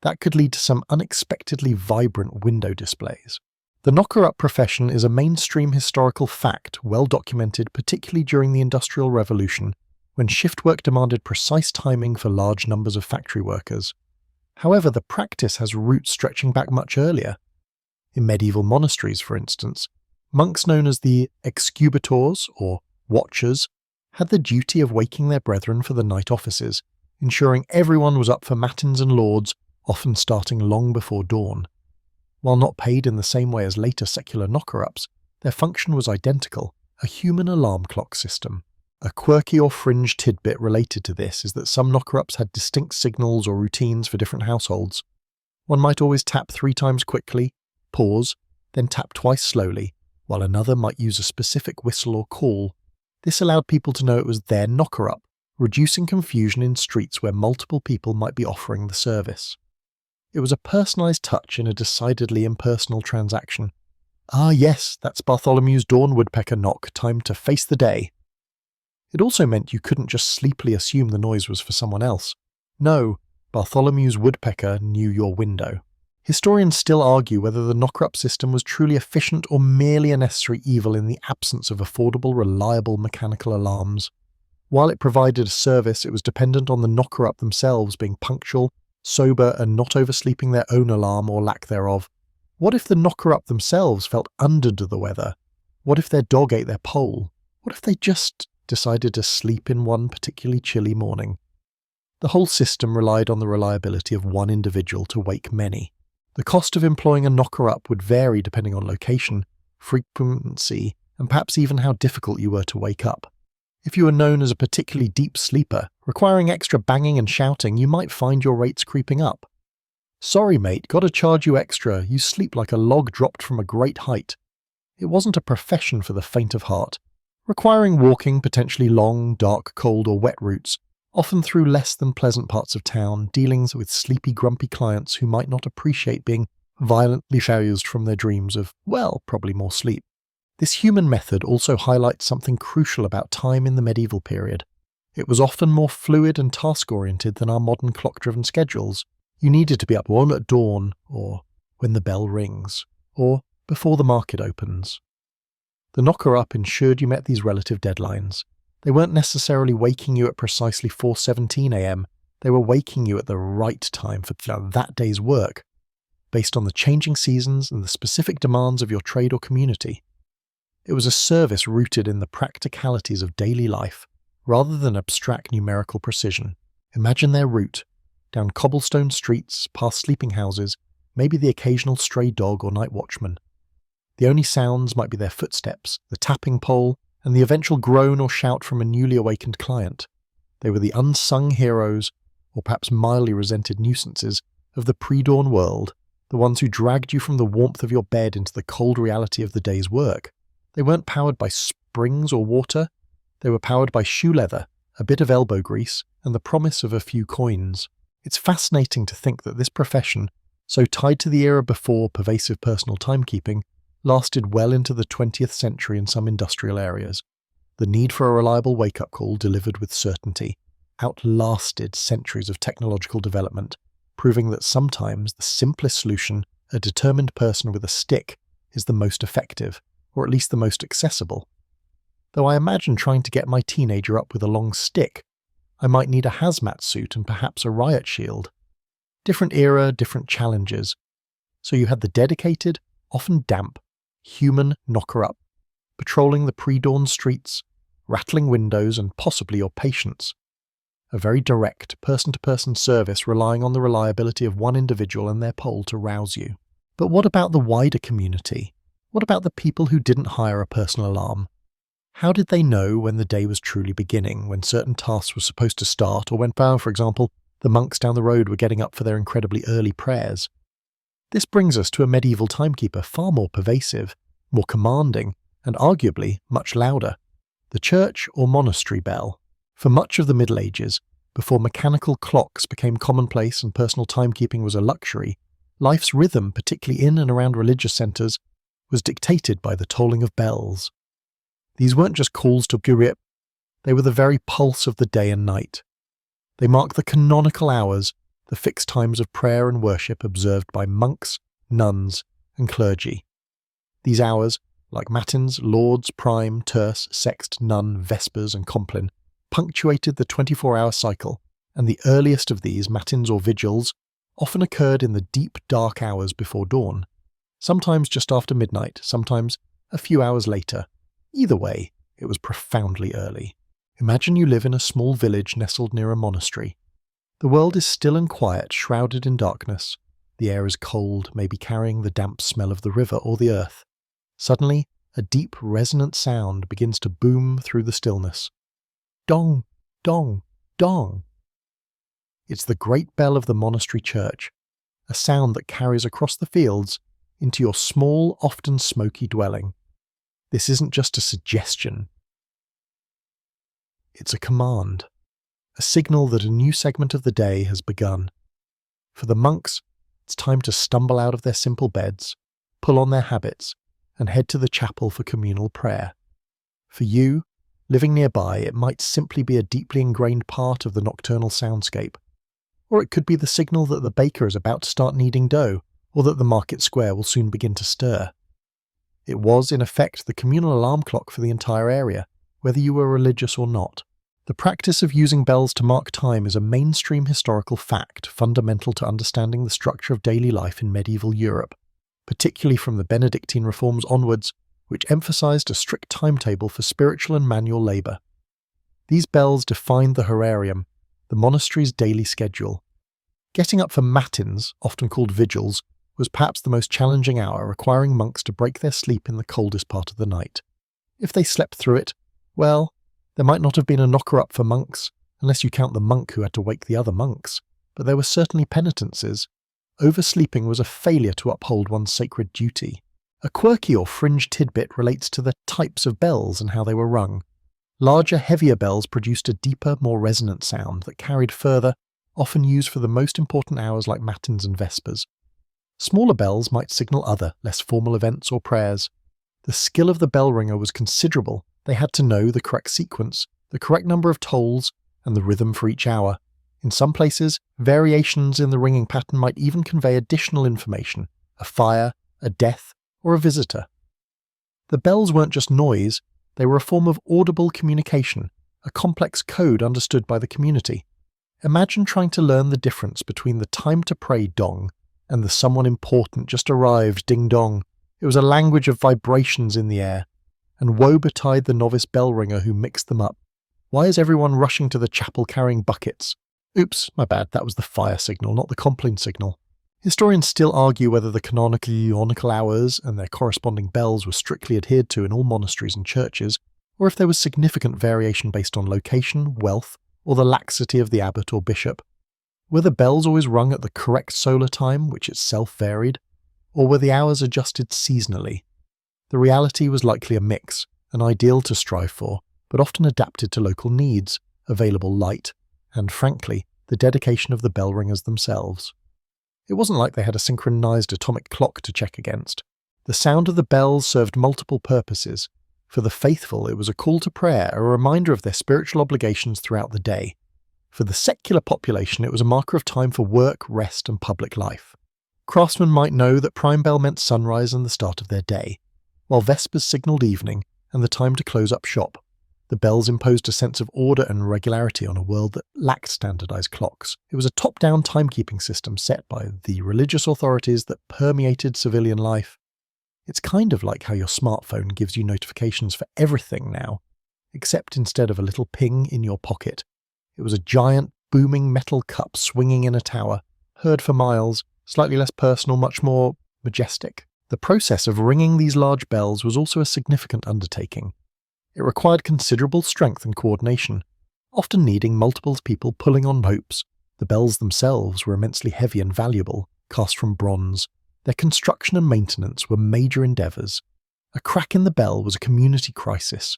That could lead to some unexpectedly vibrant window displays. The knocker-up profession is a mainstream historical fact, well documented particularly during the Industrial Revolution, when shift work demanded precise timing for large numbers of factory workers. However, the practice has roots stretching back much earlier. In medieval monasteries, for instance, monks known as the excubators, or watchers, had the duty of waking their brethren for the night offices, ensuring everyone was up for matins and lauds, often starting long before dawn. While not paid in the same way as later secular knocker-ups, their function was identical, a human alarm clock system. A quirky or fringe tidbit related to this is that some knocker-ups had distinct signals or routines for different households. One might always tap 3 times quickly, pause, then tap twice slowly, while another might use a specific whistle or call. This allowed people to know it was their knocker-up, reducing confusion in streets where multiple people might be offering the service. It was a personalised touch in a decidedly impersonal transaction. "Ah yes, that's Bartholomew's dawn woodpecker knock, time to face the day." It also meant you couldn't just sleepily assume the noise was for someone else. No, Bartholomew's woodpecker knew your window. Historians still argue whether the knocker-up system was truly efficient or merely a necessary evil in the absence of affordable, reliable mechanical alarms. While it provided a service, it was dependent on the knocker-up themselves being punctual, sober, and not oversleeping their own alarm or lack thereof. What if the knocker-up themselves felt under the weather? What if their dog ate their pole? What if they just decided to sleep in one particularly chilly morning? The whole system relied on the reliability of one individual to wake many. The cost of employing a knocker-up would vary depending on location, frequency, and perhaps even how difficult you were to wake up. If you were known as a particularly deep sleeper, requiring extra banging and shouting, you might find your rates creeping up. "Sorry mate, gotta charge you extra, you sleep like a log dropped from a great height." It wasn't a profession for the faint of heart, requiring walking potentially long, dark, cold or wet routes, often through less than pleasant parts of town, dealings with sleepy, grumpy clients who might not appreciate being violently roused from their dreams of, well, probably more sleep. This human method also highlights something crucial about time in the medieval period. It was often more fluid and task-oriented than our modern clock-driven schedules. You needed to be up one at dawn, or when the bell rings, or before the market opens. The knocker-up ensured you met these relative deadlines. They weren't necessarily waking you at precisely 4:17 a.m, they were waking you at the right time for that day's work, based on the changing seasons and the specific demands of your trade or community. It was a service rooted in the practicalities of daily life, rather than abstract numerical precision. Imagine their route, down cobblestone streets, past sleeping houses, maybe the occasional stray dog or night watchman. The only sounds might be their footsteps, the tapping pole, and the eventual groan or shout from a newly awakened client. They were the unsung heroes, or perhaps mildly resented nuisances, of the pre-dawn world, the ones who dragged you from the warmth of your bed into the cold reality of the day's work. They weren't powered by springs or water, they were powered by shoe leather, a bit of elbow grease, and the promise of a few coins. It's fascinating to think that this profession, so tied to the era before pervasive personal timekeeping, lasted well into the 20th century in some industrial areas. The need for a reliable wake-up call delivered with certainty outlasted centuries of technological development, proving that sometimes the simplest solution, a determined person with a stick, is the most effective, or at least the most accessible. Though I imagine trying to get my teenager up with a long stick, I might need a hazmat suit and perhaps a riot shield. Different era, different challenges. So you had the dedicated, often damp, human knocker-up, patrolling the pre-dawn streets, rattling windows and possibly your patience. A very direct, person-to-person service relying on the reliability of one individual and their pole to rouse you. But what about the wider community? What about the people who didn't hire a personal alarm? How did they know when the day was truly beginning, when certain tasks were supposed to start, or when, for example, the monks down the road were getting up for their incredibly early prayers? This brings us to a medieval timekeeper far more pervasive, more commanding, and arguably much louder. The church or monastery bell. For much of the Middle Ages, before mechanical clocks became commonplace and personal timekeeping was a luxury, life's rhythm, particularly in and around religious centres, was dictated by the tolling of bells. These weren't just calls to Gurip, they were the very pulse of the day and night. They marked the canonical hours, the fixed times of prayer and worship observed by monks, nuns, and clergy. These hours, like matins, lauds, prime, terce, sext, nun, vespers, and compline, punctuated the 24-hour cycle, and the earliest of these, matins or vigils, often occurred in the deep, dark hours before dawn, sometimes just after midnight, sometimes a few hours later. Either way, it was profoundly early. Imagine you live in a small village nestled near a monastery. The world is still and quiet, shrouded in darkness. The air is cold, maybe carrying the damp smell of the river or the earth. Suddenly, a deep, resonant sound begins to boom through the stillness. Dong, dong, dong. It's the great bell of the monastery church, a sound that carries across the fields into your small, often smoky dwelling. This isn't just a suggestion. It's a command, a signal that a new segment of the day has begun. For the monks, it's time to stumble out of their simple beds, pull on their habits, and head to the chapel for communal prayer. For you, living nearby, it might simply be a deeply ingrained part of the nocturnal soundscape. Or it could be the signal that the baker is about to start kneading dough, or that the market square will soon begin to stir. It was, in effect, the communal alarm clock for the entire area, whether you were religious or not. The practice of using bells to mark time is a mainstream historical fact fundamental to understanding the structure of daily life in medieval Europe, particularly from the Benedictine reforms onwards, which emphasized a strict timetable for spiritual and manual labor. These bells defined the horarium, the monastery's daily schedule. Getting up for matins, often called vigils, was perhaps the most challenging hour, requiring monks to break their sleep in the coldest part of the night. If they slept through it, well, there might not have been a knocker-up for monks, unless you count the monk who had to wake the other monks, but there were certainly penitences. Oversleeping was a failure to uphold one's sacred duty. A quirky or fringe tidbit relates to the types of bells and how they were rung. Larger, heavier bells produced a deeper, more resonant sound that carried further, often used for the most important hours like matins and vespers. Smaller bells might signal other, less formal events or prayers. The skill of the bell ringer was considerable. They had to know the correct sequence, the correct number of tolls, and the rhythm for each hour. In some places, variations in the ringing pattern might even convey additional information, a fire, a death, or a visitor. The bells weren't just noise, they were a form of audible communication, a complex code understood by the community. Imagine trying to learn the difference between the time to pray dong and the someone important just arrived ding dong. It was a language of vibrations in the air, and woe betide the novice bell ringer who mixed them up. Why is everyone rushing to the chapel carrying buckets? Oops, my bad, that was the fire signal, not the compline signal. Historians still argue whether the canonical hours and their corresponding bells were strictly adhered to in all monasteries and churches, or if there was significant variation based on location, wealth, or the laxity of the abbot or bishop. Were the bells always rung at the correct solar time, which itself varied, or were the hours adjusted seasonally? The reality was likely a mix, an ideal to strive for, but often adapted to local needs, available light, and, frankly, the dedication of the bell ringers themselves. It wasn't like they had a synchronized atomic clock to check against. The sound of the bells served multiple purposes. For the faithful, it was a call to prayer, a reminder of their spiritual obligations throughout the day. For the secular population, it was a marker of time for work, rest, and public life. Craftsmen might know that prime bell meant sunrise and the start of their day, while vespers signalled evening and the time to close up shop. The bells imposed a sense of order and regularity on a world that lacked standardized clocks. It was a top-down timekeeping system set by the religious authorities that permeated civilian life. It's kind of like how your smartphone gives you notifications for everything now, except instead of a little ping in your pocket, it was a giant, booming metal cup swinging in a tower, heard for miles, slightly less personal, much more majestic. The process of ringing these large bells was also a significant undertaking. It required considerable strength and coordination, often needing multiple people pulling on ropes. The bells themselves were immensely heavy and valuable, cast from bronze. Their construction and maintenance were major endeavours. A crack in the bell was a community crisis.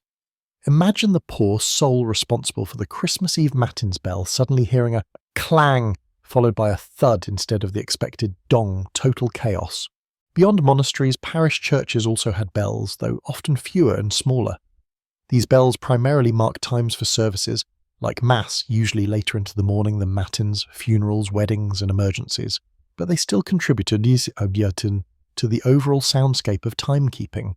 Imagine the poor soul responsible for the Christmas Eve matins bell suddenly hearing a clang followed by a thud instead of the expected dong, total chaos. Beyond monasteries, parish churches also had bells, though often fewer and smaller. These bells primarily marked times for services, like Mass, usually later into the morning than matins, funerals, weddings, and emergencies, but they still contributed to the overall soundscape of timekeeping.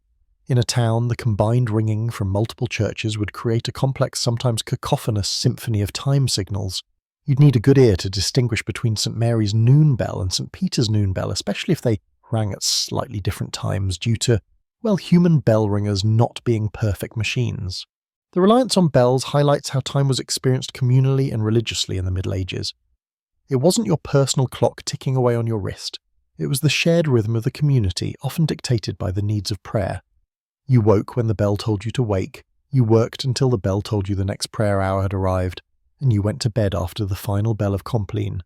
In a town, the combined ringing from multiple churches would create a complex, sometimes cacophonous symphony of time signals. You'd need a good ear to distinguish between St. Mary's noon bell and St. Peter's noon bell, especially if they rang at slightly different times due to, human bell ringers not being perfect machines. The reliance on bells highlights how time was experienced communally and religiously in the Middle Ages. It wasn't your personal clock ticking away on your wrist. It was the shared rhythm of the community, often dictated by the needs of prayer. You woke when the bell told you to wake, you worked until the bell told you the next prayer hour had arrived, and you went to bed after the final bell of compline.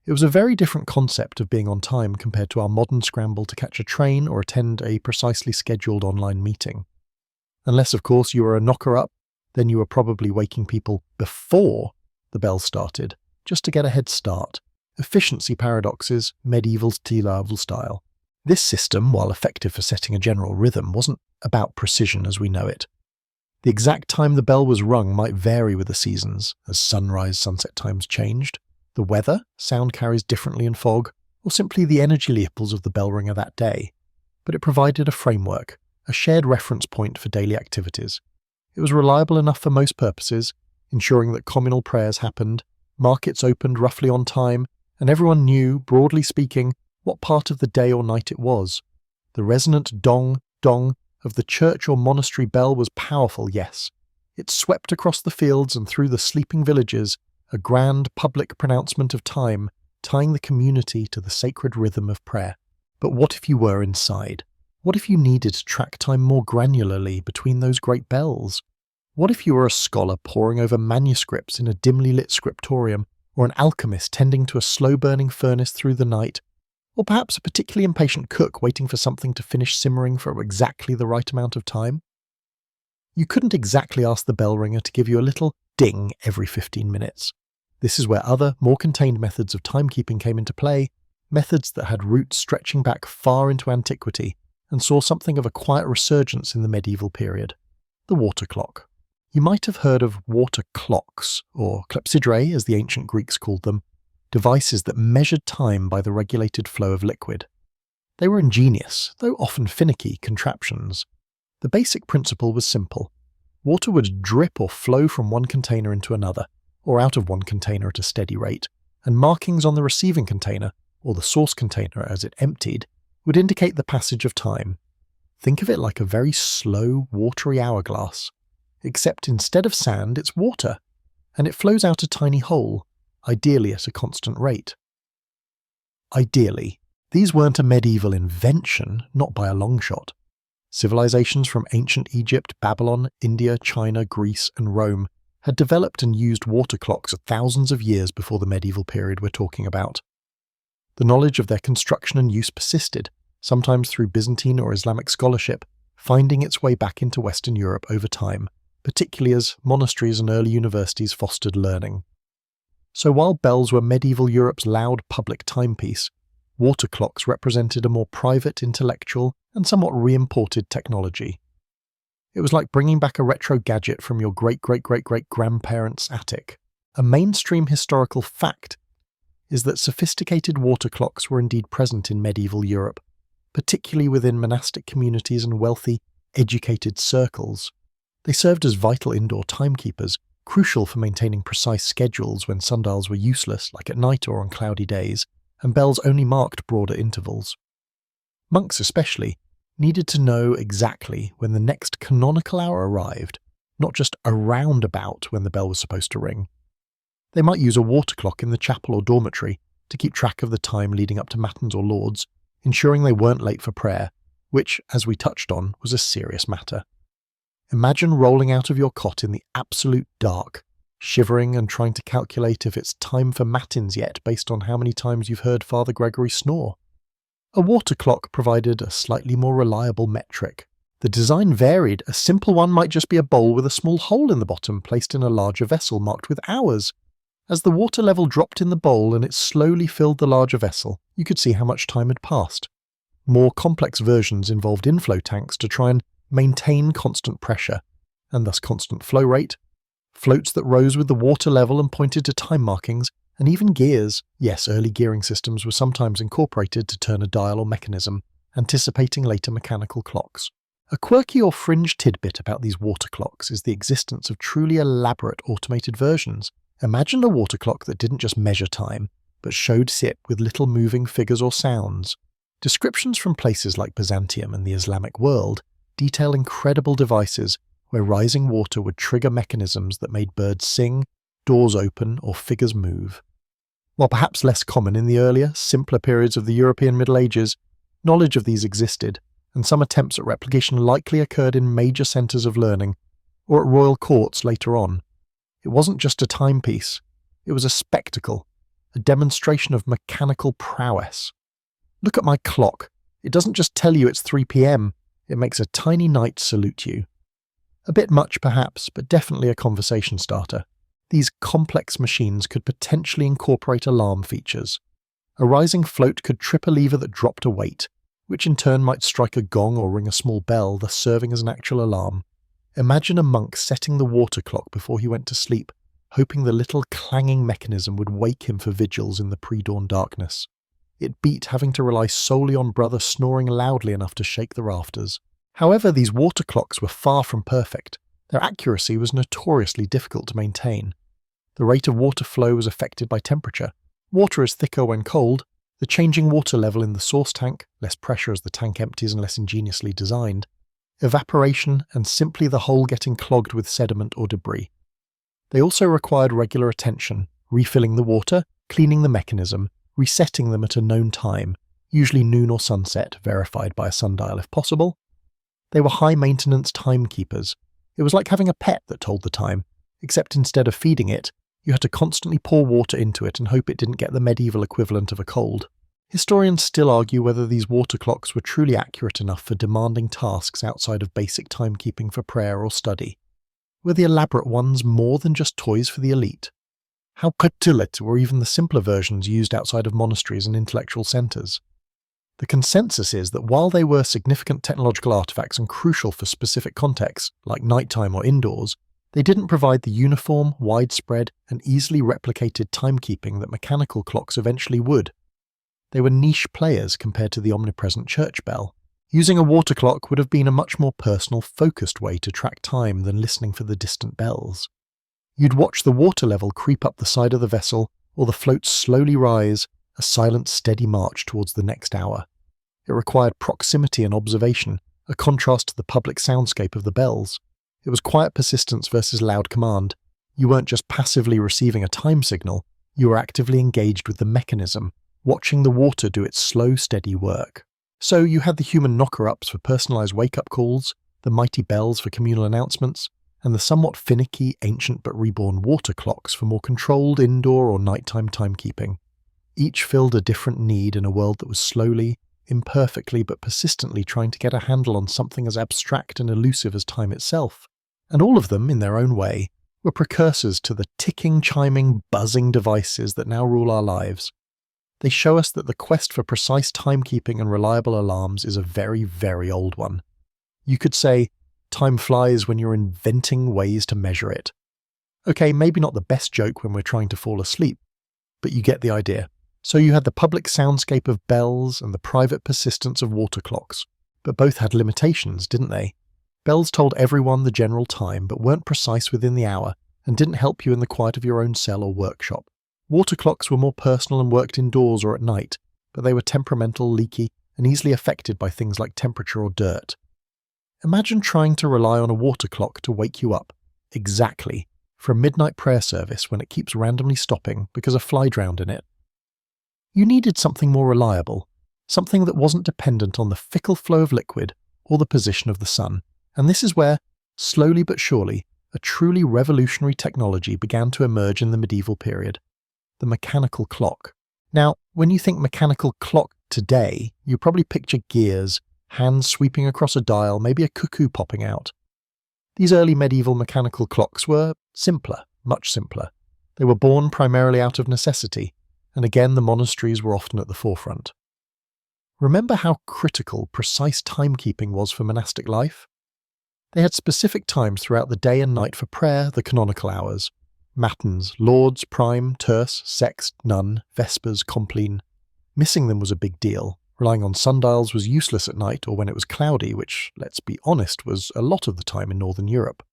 It was a very different concept of being on time compared to our modern scramble to catch a train or attend a precisely scheduled online meeting. Unless, of course, you were a knocker-up, then you were probably waking people before the bell started, just to get a head start. Efficiency paradoxes, medieval tea larval style. This system, while effective for setting a general rhythm, wasn't about precision as we know it. The exact time the bell was rung might vary with the seasons, as sunrise-sunset times changed, the weather, sound carries differently in fog, or simply the energy levels of the bell ringer that day. But it provided a framework, a shared reference point for daily activities. It was reliable enough for most purposes, ensuring that communal prayers happened, markets opened roughly on time, and everyone knew, broadly speaking, what part of the day or night it was. The resonant dong, dong of the church or monastery bell was powerful, yes. It swept across the fields and through the sleeping villages, a grand public pronouncement of time, tying the community to the sacred rhythm of prayer. But what if you were inside? What if you needed to track time more granularly between those great bells? What if you were a scholar poring over manuscripts in a dimly lit scriptorium, or an alchemist tending to a slow-burning furnace through the night, or perhaps a particularly impatient cook waiting for something to finish simmering for exactly the right amount of time? You couldn't exactly ask the bell ringer to give you a little ding every 15 minutes. This is where other, more contained methods of timekeeping came into play, methods that had roots stretching back far into antiquity and saw something of a quiet resurgence in the medieval period: the water clock. You might have heard of water clocks, or clepsydrae as the ancient Greeks called them, devices that measured time by the regulated flow of liquid. They were ingenious, though often finicky, contraptions. The basic principle was simple. Water would drip or flow from one container into another, or out of one container at a steady rate, and markings on the receiving container, or the source container as it emptied, would indicate the passage of time. Think of it like a very slow, watery hourglass. Except instead of sand, it's water, and it flows out a tiny hole, ideally at a constant rate. Ideally, these weren't a medieval invention, not by a long shot. Civilizations from ancient Egypt, Babylon, India, China, Greece, and Rome had developed and used water clocks thousands of years before the medieval period we're talking about. The knowledge of their construction and use persisted, sometimes through Byzantine or Islamic scholarship, finding its way back into Western Europe over time, particularly as monasteries and early universities fostered learning. So while bells were medieval Europe's loud public timepiece, water clocks represented a more private, intellectual, and somewhat re-imported technology. It was like bringing back a retro gadget from your great-great-great-great-grandparents' attic. A mainstream historical fact is that sophisticated water clocks were indeed present in medieval Europe, particularly within monastic communities and wealthy, educated circles. They served as vital indoor timekeepers, crucial for maintaining precise schedules when sundials were useless, like at night or on cloudy days, and bells only marked broader intervals. Monks especially needed to know exactly when the next canonical hour arrived, not just around about when the bell was supposed to ring. They might use a water clock in the chapel or dormitory to keep track of the time leading up to matins or lauds, ensuring they weren't late for prayer, which, as we touched on, was a serious matter. Imagine rolling out of your cot in the absolute dark, shivering and trying to calculate if it's time for matins yet based on how many times you've heard Father Gregory snore. A water clock provided a slightly more reliable metric. The design varied. A simple one might just be a bowl with a small hole in the bottom placed in a larger vessel marked with hours. As the water level dropped in the bowl and it slowly filled the larger vessel, you could see how much time had passed. More complex versions involved inflow tanks to try and maintain constant pressure, and thus constant flow rate, floats that rose with the water level and pointed to time markings, and even gears. Yes, early gearing systems were sometimes incorporated to turn a dial or mechanism, anticipating later mechanical clocks. A quirky or fringe tidbit about these water clocks is the existence of truly elaborate automated versions. Imagine a water clock that didn't just measure time, but showed it with little moving figures or sounds. Descriptions from places like Byzantium and the Islamic world detail incredible devices where rising water would trigger mechanisms that made birds sing, doors open, or figures move. While perhaps less common in the earlier, simpler periods of the European Middle Ages, knowledge of these existed, and some attempts at replication likely occurred in major centres of learning, or at royal courts later on. It wasn't just a timepiece, it was a spectacle, a demonstration of mechanical prowess. Look at my clock. It doesn't just tell you it's 3 p.m, it makes a tiny knight salute you. A bit much perhaps, but definitely a conversation starter. These complex machines could potentially incorporate alarm features. A rising float could trip a lever that dropped a weight, which in turn might strike a gong or ring a small bell, thus serving as an actual alarm. Imagine a monk setting the water clock before he went to sleep, hoping the little clanging mechanism would wake him for vigils in the pre-dawn darkness. It beat having to rely solely on brother snoring loudly enough to shake the rafters. However, these water clocks were far from perfect. Their accuracy was notoriously difficult to maintain. The rate of water flow was affected by temperature. Water is thicker when cold. The changing water level in the source tank, less pressure as the tank empties and less ingeniously designed, evaporation, and simply the hole getting clogged with sediment or debris. They also required regular attention, refilling the water, cleaning the mechanism, resetting them at a known time, usually noon or sunset, verified by a sundial if possible. They were high-maintenance timekeepers. It was like having a pet that told the time, except instead of feeding it, you had to constantly pour water into it and hope it didn't get the medieval equivalent of a cold. Historians still argue whether these water clocks were truly accurate enough for demanding tasks outside of basic timekeeping for prayer or study. Were the elaborate ones more than just toys for the elite? How cutulate were even the simpler versions used outside of monasteries and intellectual centres? The consensus is that while they were significant technological artefacts and crucial for specific contexts, like nighttime or indoors, they didn't provide the uniform, widespread, and easily replicated timekeeping that mechanical clocks eventually would. They were niche players compared to the omnipresent church bell. Using a water clock would have been a much more personal, focused way to track time than listening for the distant bells. You'd watch the water level creep up the side of the vessel, or the float slowly rise, a silent, steady march towards the next hour. It required proximity and observation, a contrast to the public soundscape of the bells. It was quiet persistence versus loud command. You weren't just passively receiving a time signal, you were actively engaged with the mechanism, watching the water do its slow, steady work. So you had the human knocker-ups for personalised wake-up calls, the mighty bells for communal announcements, and the somewhat finicky, ancient but reborn water clocks for more controlled indoor or nighttime timekeeping. Each filled a different need in a world that was slowly, imperfectly but persistently trying to get a handle on something as abstract and elusive as time itself. And all of them, in their own way, were precursors to the ticking, chiming, buzzing devices that now rule our lives. They show us that the quest for precise timekeeping and reliable alarms is a very, very old one. You could say, time flies when you're inventing ways to measure it. Okay, maybe not the best joke when we're trying to fall asleep, but you get the idea. So you had the public soundscape of bells and the private persistence of water clocks, but both had limitations, didn't they? Bells told everyone the general time, but weren't precise within the hour, and didn't help you in the quiet of your own cell or workshop. Water clocks were more personal and worked indoors or at night, but they were temperamental, leaky, and easily affected by things like temperature or dirt. Imagine trying to rely on a water clock to wake you up, exactly, for a midnight prayer service when it keeps randomly stopping because a fly drowned in it. You needed something more reliable, something that wasn't dependent on the fickle flow of liquid or the position of the sun. And this is where, slowly but surely, a truly revolutionary technology began to emerge in the medieval period. The mechanical clock. Now, when you think mechanical clock today, you probably picture gears, hands sweeping across a dial, maybe a cuckoo popping out. These early medieval mechanical clocks were simpler, much simpler. They were born primarily out of necessity, and again the monasteries were often at the forefront. Remember how critical precise timekeeping was for monastic life? They had specific times throughout the day and night for prayer, the canonical hours. Matins, lauds, prime, terce, sext, none, vespers, compline. Missing them was a big deal. Relying on sundials was useless at night or when it was cloudy, which, let's be honest, was a lot of the time in Northern Europe.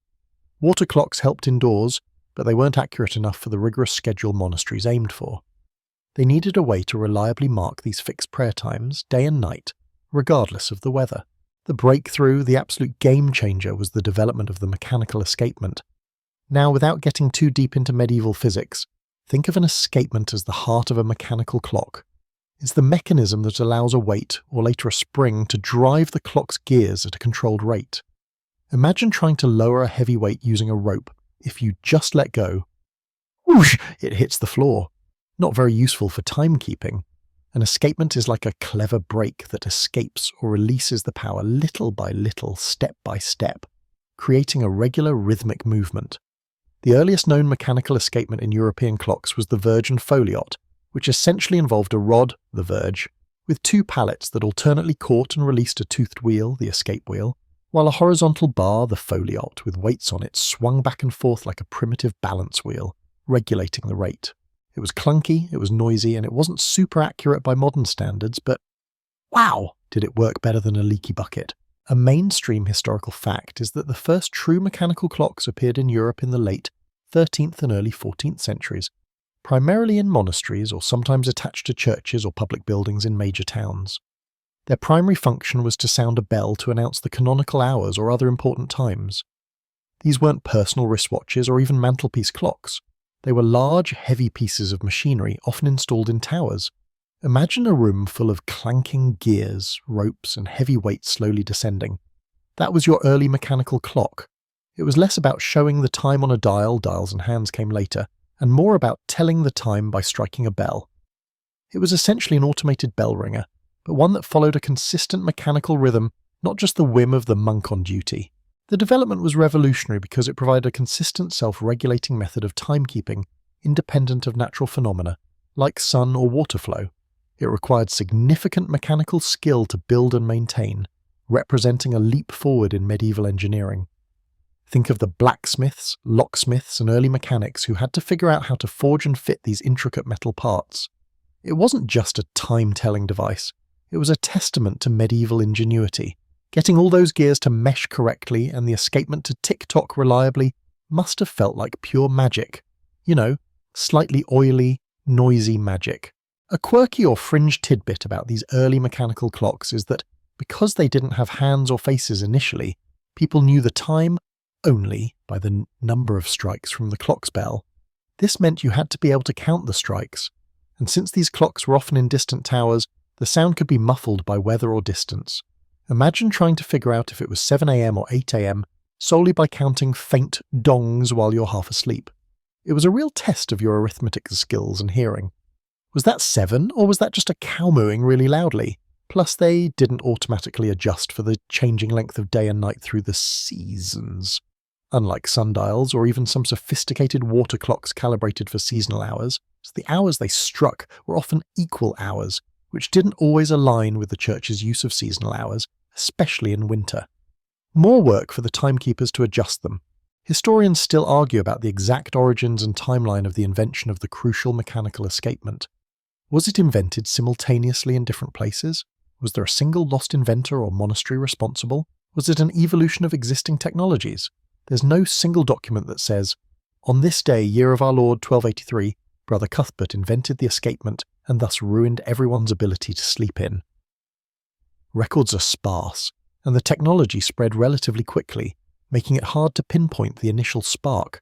Water clocks helped indoors, but they weren't accurate enough for the rigorous schedule monasteries aimed for. They needed a way to reliably mark these fixed prayer times, day and night, regardless of the weather. The breakthrough, the absolute game changer, was the development of the mechanical escapement. Now, without getting too deep into medieval physics, think of an escapement as the heart of a mechanical clock. It's the mechanism that allows a weight, or later a spring, to drive the clock's gears at a controlled rate. Imagine trying to lower a heavy weight using a rope. If you just let go, whoosh, it hits the floor. Not very useful for timekeeping. An escapement is like a clever brake that escapes or releases the power little by little, step by step. creating a regular rhythmic movement. The earliest known mechanical escapement in European clocks was the verge and foliot, which essentially involved a rod, the verge, with two pallets that alternately caught and released a toothed wheel, the escape wheel, while a horizontal bar, the foliot, with weights on it, swung back and forth like a primitive balance wheel, regulating the rate. It was clunky, it was noisy, and it wasn't super accurate by modern standards, but wow, did it work better than a leaky bucket. A mainstream historical fact is that the first true mechanical clocks appeared in Europe in the late 13th and early 14th centuries, primarily in monasteries or sometimes attached to churches or public buildings in major towns. Their primary function was to sound a bell to announce the canonical hours or other important times. These weren't personal wristwatches or even mantelpiece clocks. They were large, heavy pieces of machinery, often installed in towers. Imagine a room full of clanking gears, ropes, and heavy weights slowly descending. That was your early mechanical clock. It was less about showing the time on a dial, dials and hands came later, and more about telling the time by striking a bell. It was essentially an automated bell ringer, but one that followed a consistent mechanical rhythm, not just the whim of the monk on duty. The development was revolutionary because it provided a consistent self-regulating method of timekeeping, independent of natural phenomena, like sun or water flow. It required significant mechanical skill to build and maintain, representing a leap forward in medieval engineering. Think of the blacksmiths, locksmiths, and early mechanics who had to figure out how to forge and fit these intricate metal parts. It wasn't just a time-telling device. It was a testament to medieval ingenuity. Getting all those gears to mesh correctly and the escapement to tick-tock reliably must have felt like pure magic. You know, slightly oily, noisy magic. A quirky or fringe tidbit about these early mechanical clocks is that because they didn't have hands or faces initially, people knew the time only by the number of strikes from the clock's bell. This meant you had to be able to count the strikes, and since these clocks were often in distant towers, the sound could be muffled by weather or distance. Imagine trying to figure out if it was 7 a.m. or 8 a.m. solely by counting faint dongs while you're half asleep. It was a real test of your arithmetic skills and hearing. Was that 7, or was that just a cow mooing really loudly? Plus, they didn't automatically adjust for the changing length of day and night through the seasons. Unlike sundials or even some sophisticated water clocks calibrated for seasonal hours, so the hours they struck were often equal hours, which didn't always align with the church's use of seasonal hours, especially in winter. More work for the timekeepers to adjust them. Historians still argue about the exact origins and timeline of the invention of the crucial mechanical escapement. Was it invented simultaneously in different places? Was there a single lost inventor or monastery responsible? Was it an evolution of existing technologies? There's no single document that says, on this day, year of our Lord 1283, Brother Cuthbert invented the escapement and thus ruined everyone's ability to sleep in. Records are sparse, and the technology spread relatively quickly, making it hard to pinpoint the initial spark.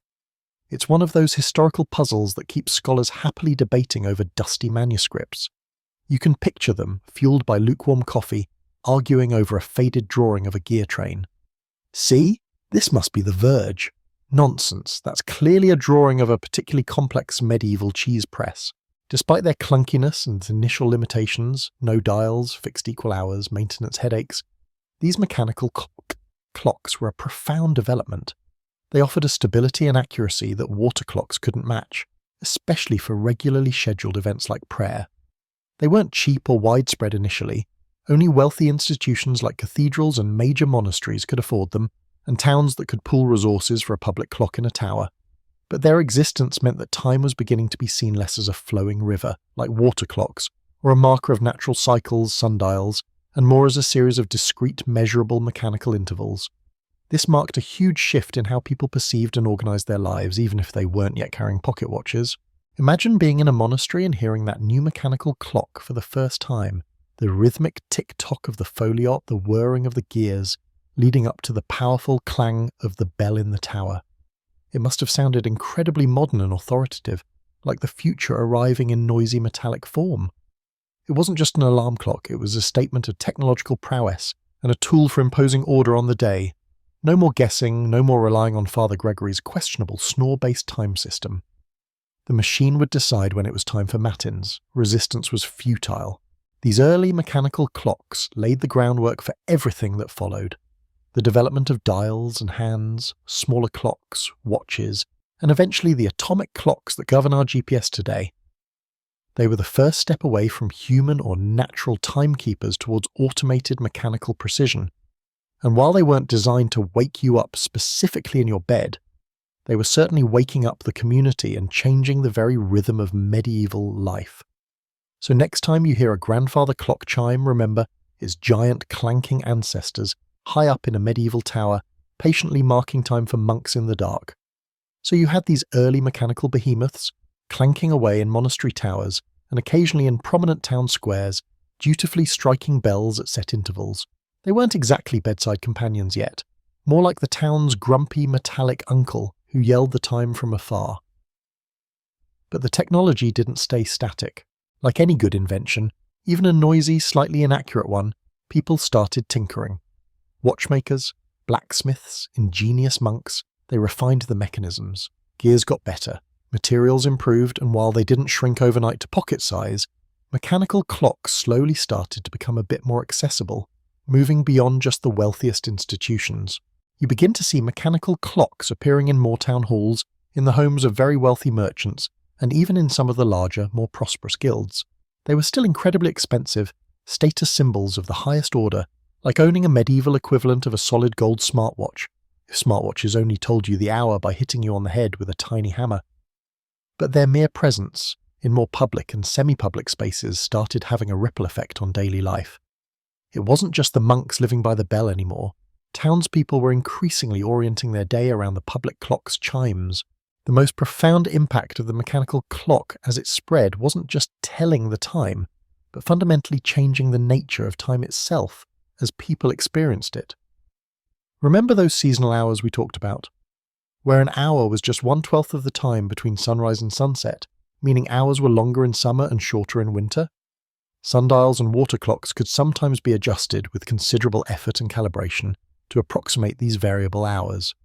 It's one of those historical puzzles that keeps scholars happily debating over dusty manuscripts. You can picture them, fueled by lukewarm coffee, arguing over a faded drawing of a gear train. See? This must be the verge. Nonsense, that's clearly a drawing of a particularly complex medieval cheese press. Despite their clunkiness and initial limitations, no dials, fixed equal hours, maintenance headaches, these mechanical clocks were a profound development. They offered a stability and accuracy that water clocks couldn't match, especially for regularly scheduled events like prayer. They weren't cheap or widespread initially. Only wealthy institutions like cathedrals and major monasteries could afford them, and towns that could pool resources for a public clock in a tower. But their existence meant that time was beginning to be seen less as a flowing river, like water clocks, or a marker of natural cycles, sundials, and more as a series of discrete, measurable mechanical intervals. This marked a huge shift in how people perceived and organized their lives, even if they weren't yet carrying pocket watches. Imagine being in a monastery and hearing that new mechanical clock for the first time, the rhythmic tick-tock of the foliot, the whirring of the gears, leading up to the powerful clang of the bell in the tower. It must have sounded incredibly modern and authoritative, like the future arriving in noisy metallic form. It wasn't just an alarm clock, it was a statement of technological prowess and a tool for imposing order on the day. No more guessing, no more relying on Father Gregory's questionable snore-based time system. The machine would decide when it was time for matins. Resistance was futile. These early mechanical clocks laid the groundwork for everything that followed. The development of dials and hands, smaller clocks, watches, and eventually the atomic clocks that govern our GPS today. They were the first step away from human or natural timekeepers towards automated mechanical precision. And while they weren't designed to wake you up specifically in your bed, they were certainly waking up the community and changing the very rhythm of medieval life. So next time you hear a grandfather clock chime, remember its giant clanking ancestors high up in a medieval tower, patiently marking time for monks in the dark. So you had these early mechanical behemoths clanking away in monastery towers and occasionally in prominent town squares, dutifully striking bells at set intervals. They weren't exactly bedside companions yet, more like the town's grumpy metallic uncle who yelled the time from afar. But the technology didn't stay static. Like any good invention, even a noisy, slightly inaccurate one, people started tinkering. Watchmakers, blacksmiths, ingenious monks, they refined the mechanisms. Gears got better, materials improved, and while they didn't shrink overnight to pocket size, mechanical clocks slowly started to become a bit more accessible, moving beyond just the wealthiest institutions. You begin to see mechanical clocks appearing in more town halls, in the homes of very wealthy merchants, and even in some of the larger, more prosperous guilds. They were still incredibly expensive, status symbols of the highest order, like owning a medieval equivalent of a solid gold smartwatch, if smartwatches only told you the hour by hitting you on the head with a tiny hammer. But their mere presence, in more public and semi-public spaces, started having a ripple effect on daily life. It wasn't just the monks living by the bell anymore. Townspeople were increasingly orienting their day around the public clock's chimes. The most profound impact of the mechanical clock as it spread wasn't just telling the time, but fundamentally changing the nature of time itself as people experienced it. Remember those seasonal hours we talked about, where an hour was just 1/12 of the time between sunrise and sunset, meaning hours were longer in summer and shorter in winter? Sundials and water clocks could sometimes be adjusted with considerable effort and calibration to approximate these variable hours.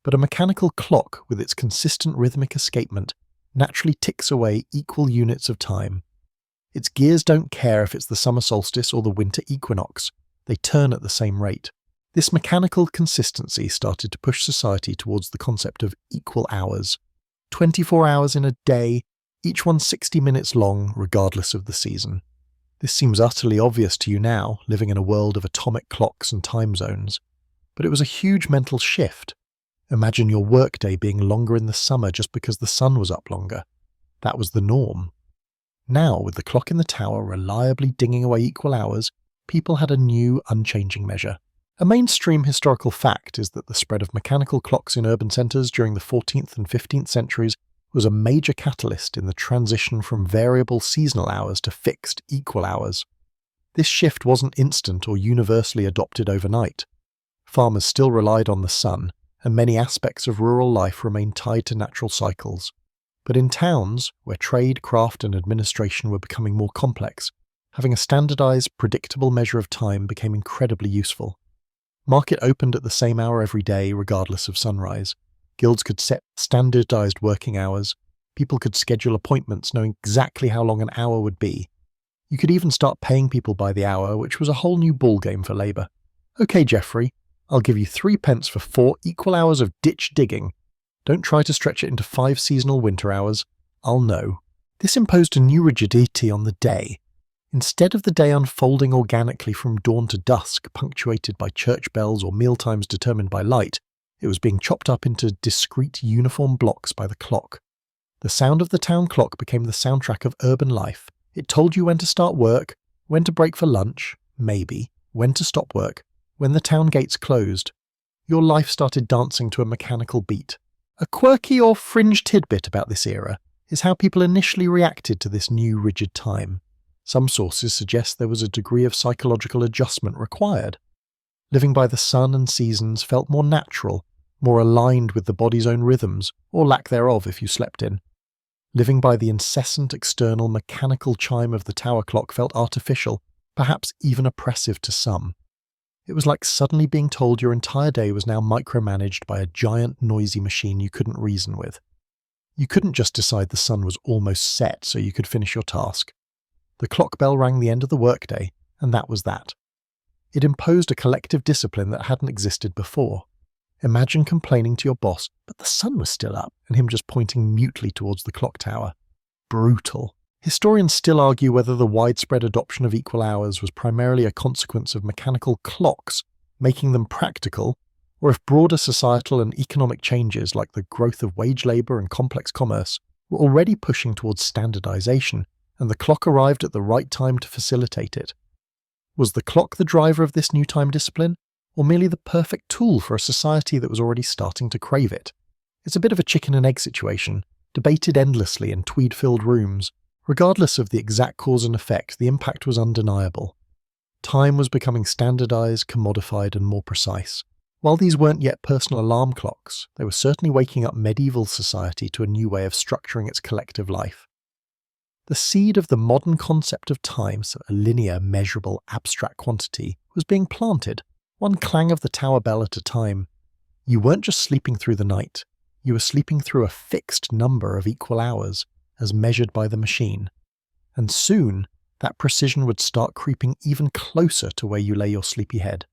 But a mechanical clock with its consistent rhythmic escapement naturally ticks away equal units of time. Its gears don't care if it's the summer solstice or the winter equinox, they turn at the same rate. This mechanical consistency started to push society towards the concept of equal hours. 24 hours in a day, each one 60 minutes long, regardless of the season. This seems utterly obvious to you now, living in a world of atomic clocks and time zones. But it was a huge mental shift. Imagine your workday being longer in the summer just because the sun was up longer. That was the norm. Now, with the clock in the tower reliably dinging away equal hours, people had a new, unchanging measure. A mainstream historical fact is that the spread of mechanical clocks in urban centres during the 14th and 15th centuries was a major catalyst in the transition from variable seasonal hours to fixed equal hours. This shift wasn't instant or universally adopted overnight. Farmers still relied on the sun, and many aspects of rural life remained tied to natural cycles. But in towns, where trade, craft, and administration were becoming more complex, having a standardized, predictable measure of time became incredibly useful. Market opened at the same hour every day, regardless of sunrise. Guilds could set standardized working hours. People could schedule appointments knowing exactly how long an hour would be. You could even start paying people by the hour, which was a whole new ballgame for labour. Okay, Geoffrey, I'll give you 3 pence for 4 equal hours of ditch digging. Don't try to stretch it into 5 seasonal winter hours. I'll know. This imposed a new rigidity on the day. Instead of the day unfolding organically from dawn to dusk, punctuated by church bells or mealtimes determined by light, it was being chopped up into discrete uniform blocks by the clock. The sound of the town clock became the soundtrack of urban life. It told you when to start work, when to break for lunch, maybe, when to stop work, when the town gates closed. Your life started dancing to a mechanical beat. A quirky or fringe tidbit about this era is how people initially reacted to this new rigid time. Some sources suggest there was a degree of psychological adjustment required. Living by the sun and seasons felt more natural, more aligned with the body's own rhythms, or lack thereof if you slept in. Living by the incessant external mechanical chime of the tower clock felt artificial, perhaps even oppressive to some. It was like suddenly being told your entire day was now micromanaged by a giant noisy machine you couldn't reason with. You couldn't just decide the sun was almost set so you could finish your task. The clock bell rang the end of the workday, and that was that. It imposed a collective discipline that hadn't existed before. Imagine complaining to your boss, but the sun was still up, and him just pointing mutely towards the clock tower. Brutal. Historians still argue whether the widespread adoption of equal hours was primarily a consequence of mechanical clocks making them practical, or if broader societal and economic changes like the growth of wage labour and complex commerce were already pushing towards standardization, and the clock arrived at the right time to facilitate it. Was the clock the driver of this new time discipline, or merely the perfect tool for a society that was already starting to crave it? It's a bit of a chicken and egg situation, debated endlessly in tweed-filled rooms. Regardless of the exact cause and effect, the impact was undeniable. Time was becoming standardized, commodified, and more precise. While these weren't yet personal alarm clocks, they were certainly waking up medieval society to a new way of structuring its collective life. The seed of the modern concept of time, so a linear, measurable, abstract quantity, was being planted, one clang of the tower bell at a time. You weren't just sleeping through the night, you were sleeping through a fixed number of equal hours, as measured by the machine. And soon, that precision would start creeping even closer to where you lay your sleepy head.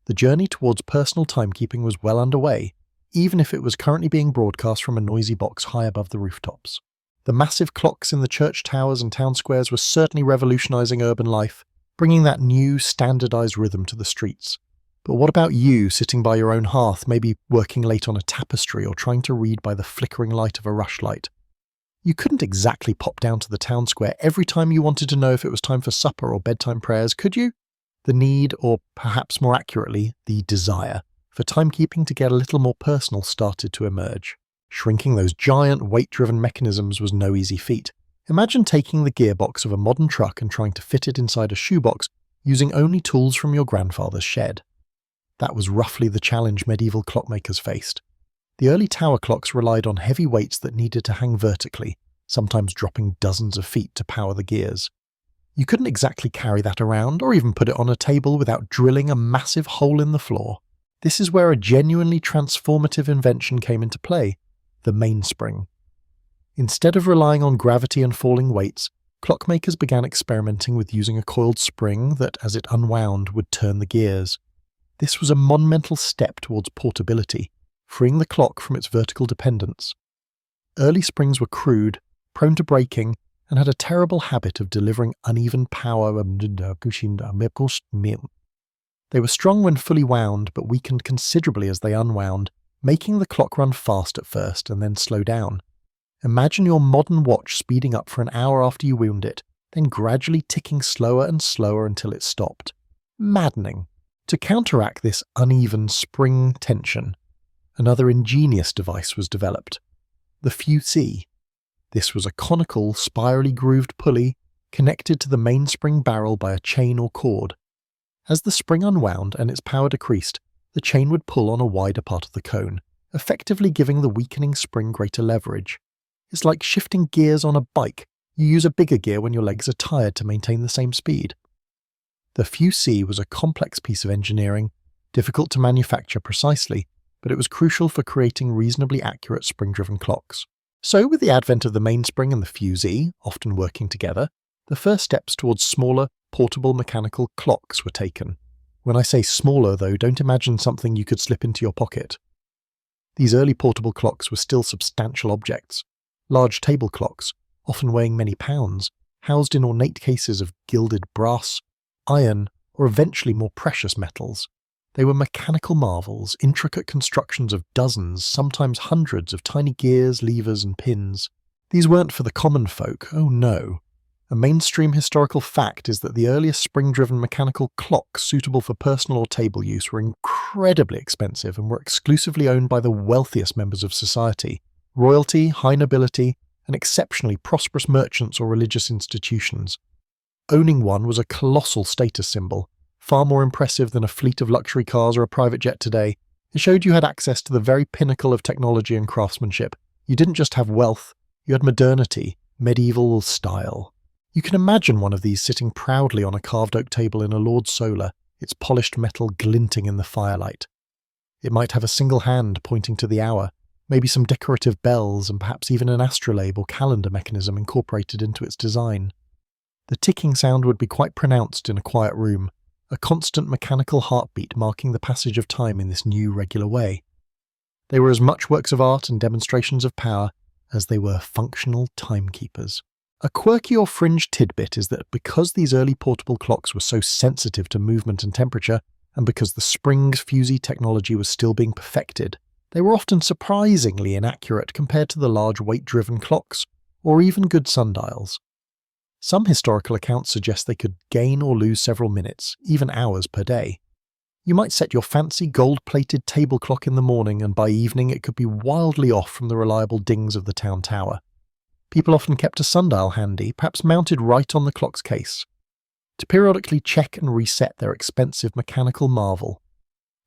The journey towards personal timekeeping was well underway, even if it was currently being broadcast from a noisy box high above the rooftops. The massive clocks in the church towers and town squares were certainly revolutionizing urban life, bringing that new, standardized rhythm to the streets. But what about you, sitting by your own hearth, maybe working late on a tapestry or trying to read by the flickering light of a rushlight? You couldn't exactly pop down to the town square every time you wanted to know if it was time for supper or bedtime prayers, could you? The need, or perhaps more accurately, the desire, for timekeeping to get a little more personal started to emerge. Shrinking those giant, weight-driven mechanisms was no easy feat. Imagine taking the gearbox of a modern truck and trying to fit it inside a shoebox using only tools from your grandfather's shed. That was roughly the challenge medieval clockmakers faced. The early tower clocks relied on heavy weights that needed to hang vertically, sometimes dropping dozens of feet to power the gears. You couldn't exactly carry that around or even put it on a table without drilling a massive hole in the floor. This is where a genuinely transformative invention came into play, the mainspring. Instead of relying on gravity and falling weights, clockmakers began experimenting with using a coiled spring that, as it unwound, would turn the gears. This was a monumental step towards portability, freeing the clock from its vertical dependence. Early springs were crude, prone to breaking, and had a terrible habit of delivering uneven power. They were strong when fully wound, but weakened considerably as they unwound, making the clock run fast at first and then slow down. Imagine your modern watch speeding up for an hour after you wound it, then gradually ticking slower and slower until it stopped. Maddening. To counteract this uneven spring tension, another ingenious device was developed, the fusee. This was a conical, spirally grooved pulley connected to the mainspring barrel by a chain or cord. As the spring unwound and its power decreased, the chain would pull on a wider part of the cone, effectively giving the weakening spring greater leverage. It's like shifting gears on a bike. You use a bigger gear when your legs are tired to maintain the same speed. The fusee was a complex piece of engineering, difficult to manufacture precisely, but it was crucial for creating reasonably accurate spring-driven clocks. So, with the advent of the mainspring and the fusee, often working together, the first steps towards smaller, portable mechanical clocks were taken. When I say smaller, though, don't imagine something you could slip into your pocket. These early portable clocks were still substantial objects. Large table clocks, often weighing many pounds, housed in ornate cases of gilded brass, iron, or eventually more precious metals. They were mechanical marvels, intricate constructions of dozens, sometimes hundreds of tiny gears, levers, and pins. These weren't for the common folk, oh no. A mainstream historical fact is that the earliest spring-driven mechanical clocks suitable for personal or table use were incredibly expensive and were exclusively owned by the wealthiest members of society, royalty, high nobility, and exceptionally prosperous merchants or religious institutions. Owning one was a colossal status symbol, far more impressive than a fleet of luxury cars or a private jet today. It showed you had access to the very pinnacle of technology and craftsmanship. You didn't just have wealth, you had modernity, medieval style. You can imagine one of these sitting proudly on a carved oak table in a Lord Solar, its polished metal glinting in the firelight. It might have a single hand pointing to the hour, maybe some decorative bells and perhaps even an astrolabe or calendar mechanism incorporated into its design. The ticking sound would be quite pronounced in a quiet room, a constant mechanical heartbeat marking the passage of time in this new regular way. They were as much works of art and demonstrations of power as they were functional timekeepers. A quirky or fringe tidbit is that because these early portable clocks were so sensitive to movement and temperature, and because the spring's fusee technology was still being perfected, they were often surprisingly inaccurate compared to the large weight-driven clocks, or even good sundials. Some historical accounts suggest they could gain or lose several minutes, even hours per day. You might set your fancy gold-plated table clock in the morning, and by evening it could be wildly off from the reliable dings of the town tower. People often kept a sundial handy, perhaps mounted right on the clock's case, to periodically check and reset their expensive mechanical marvel.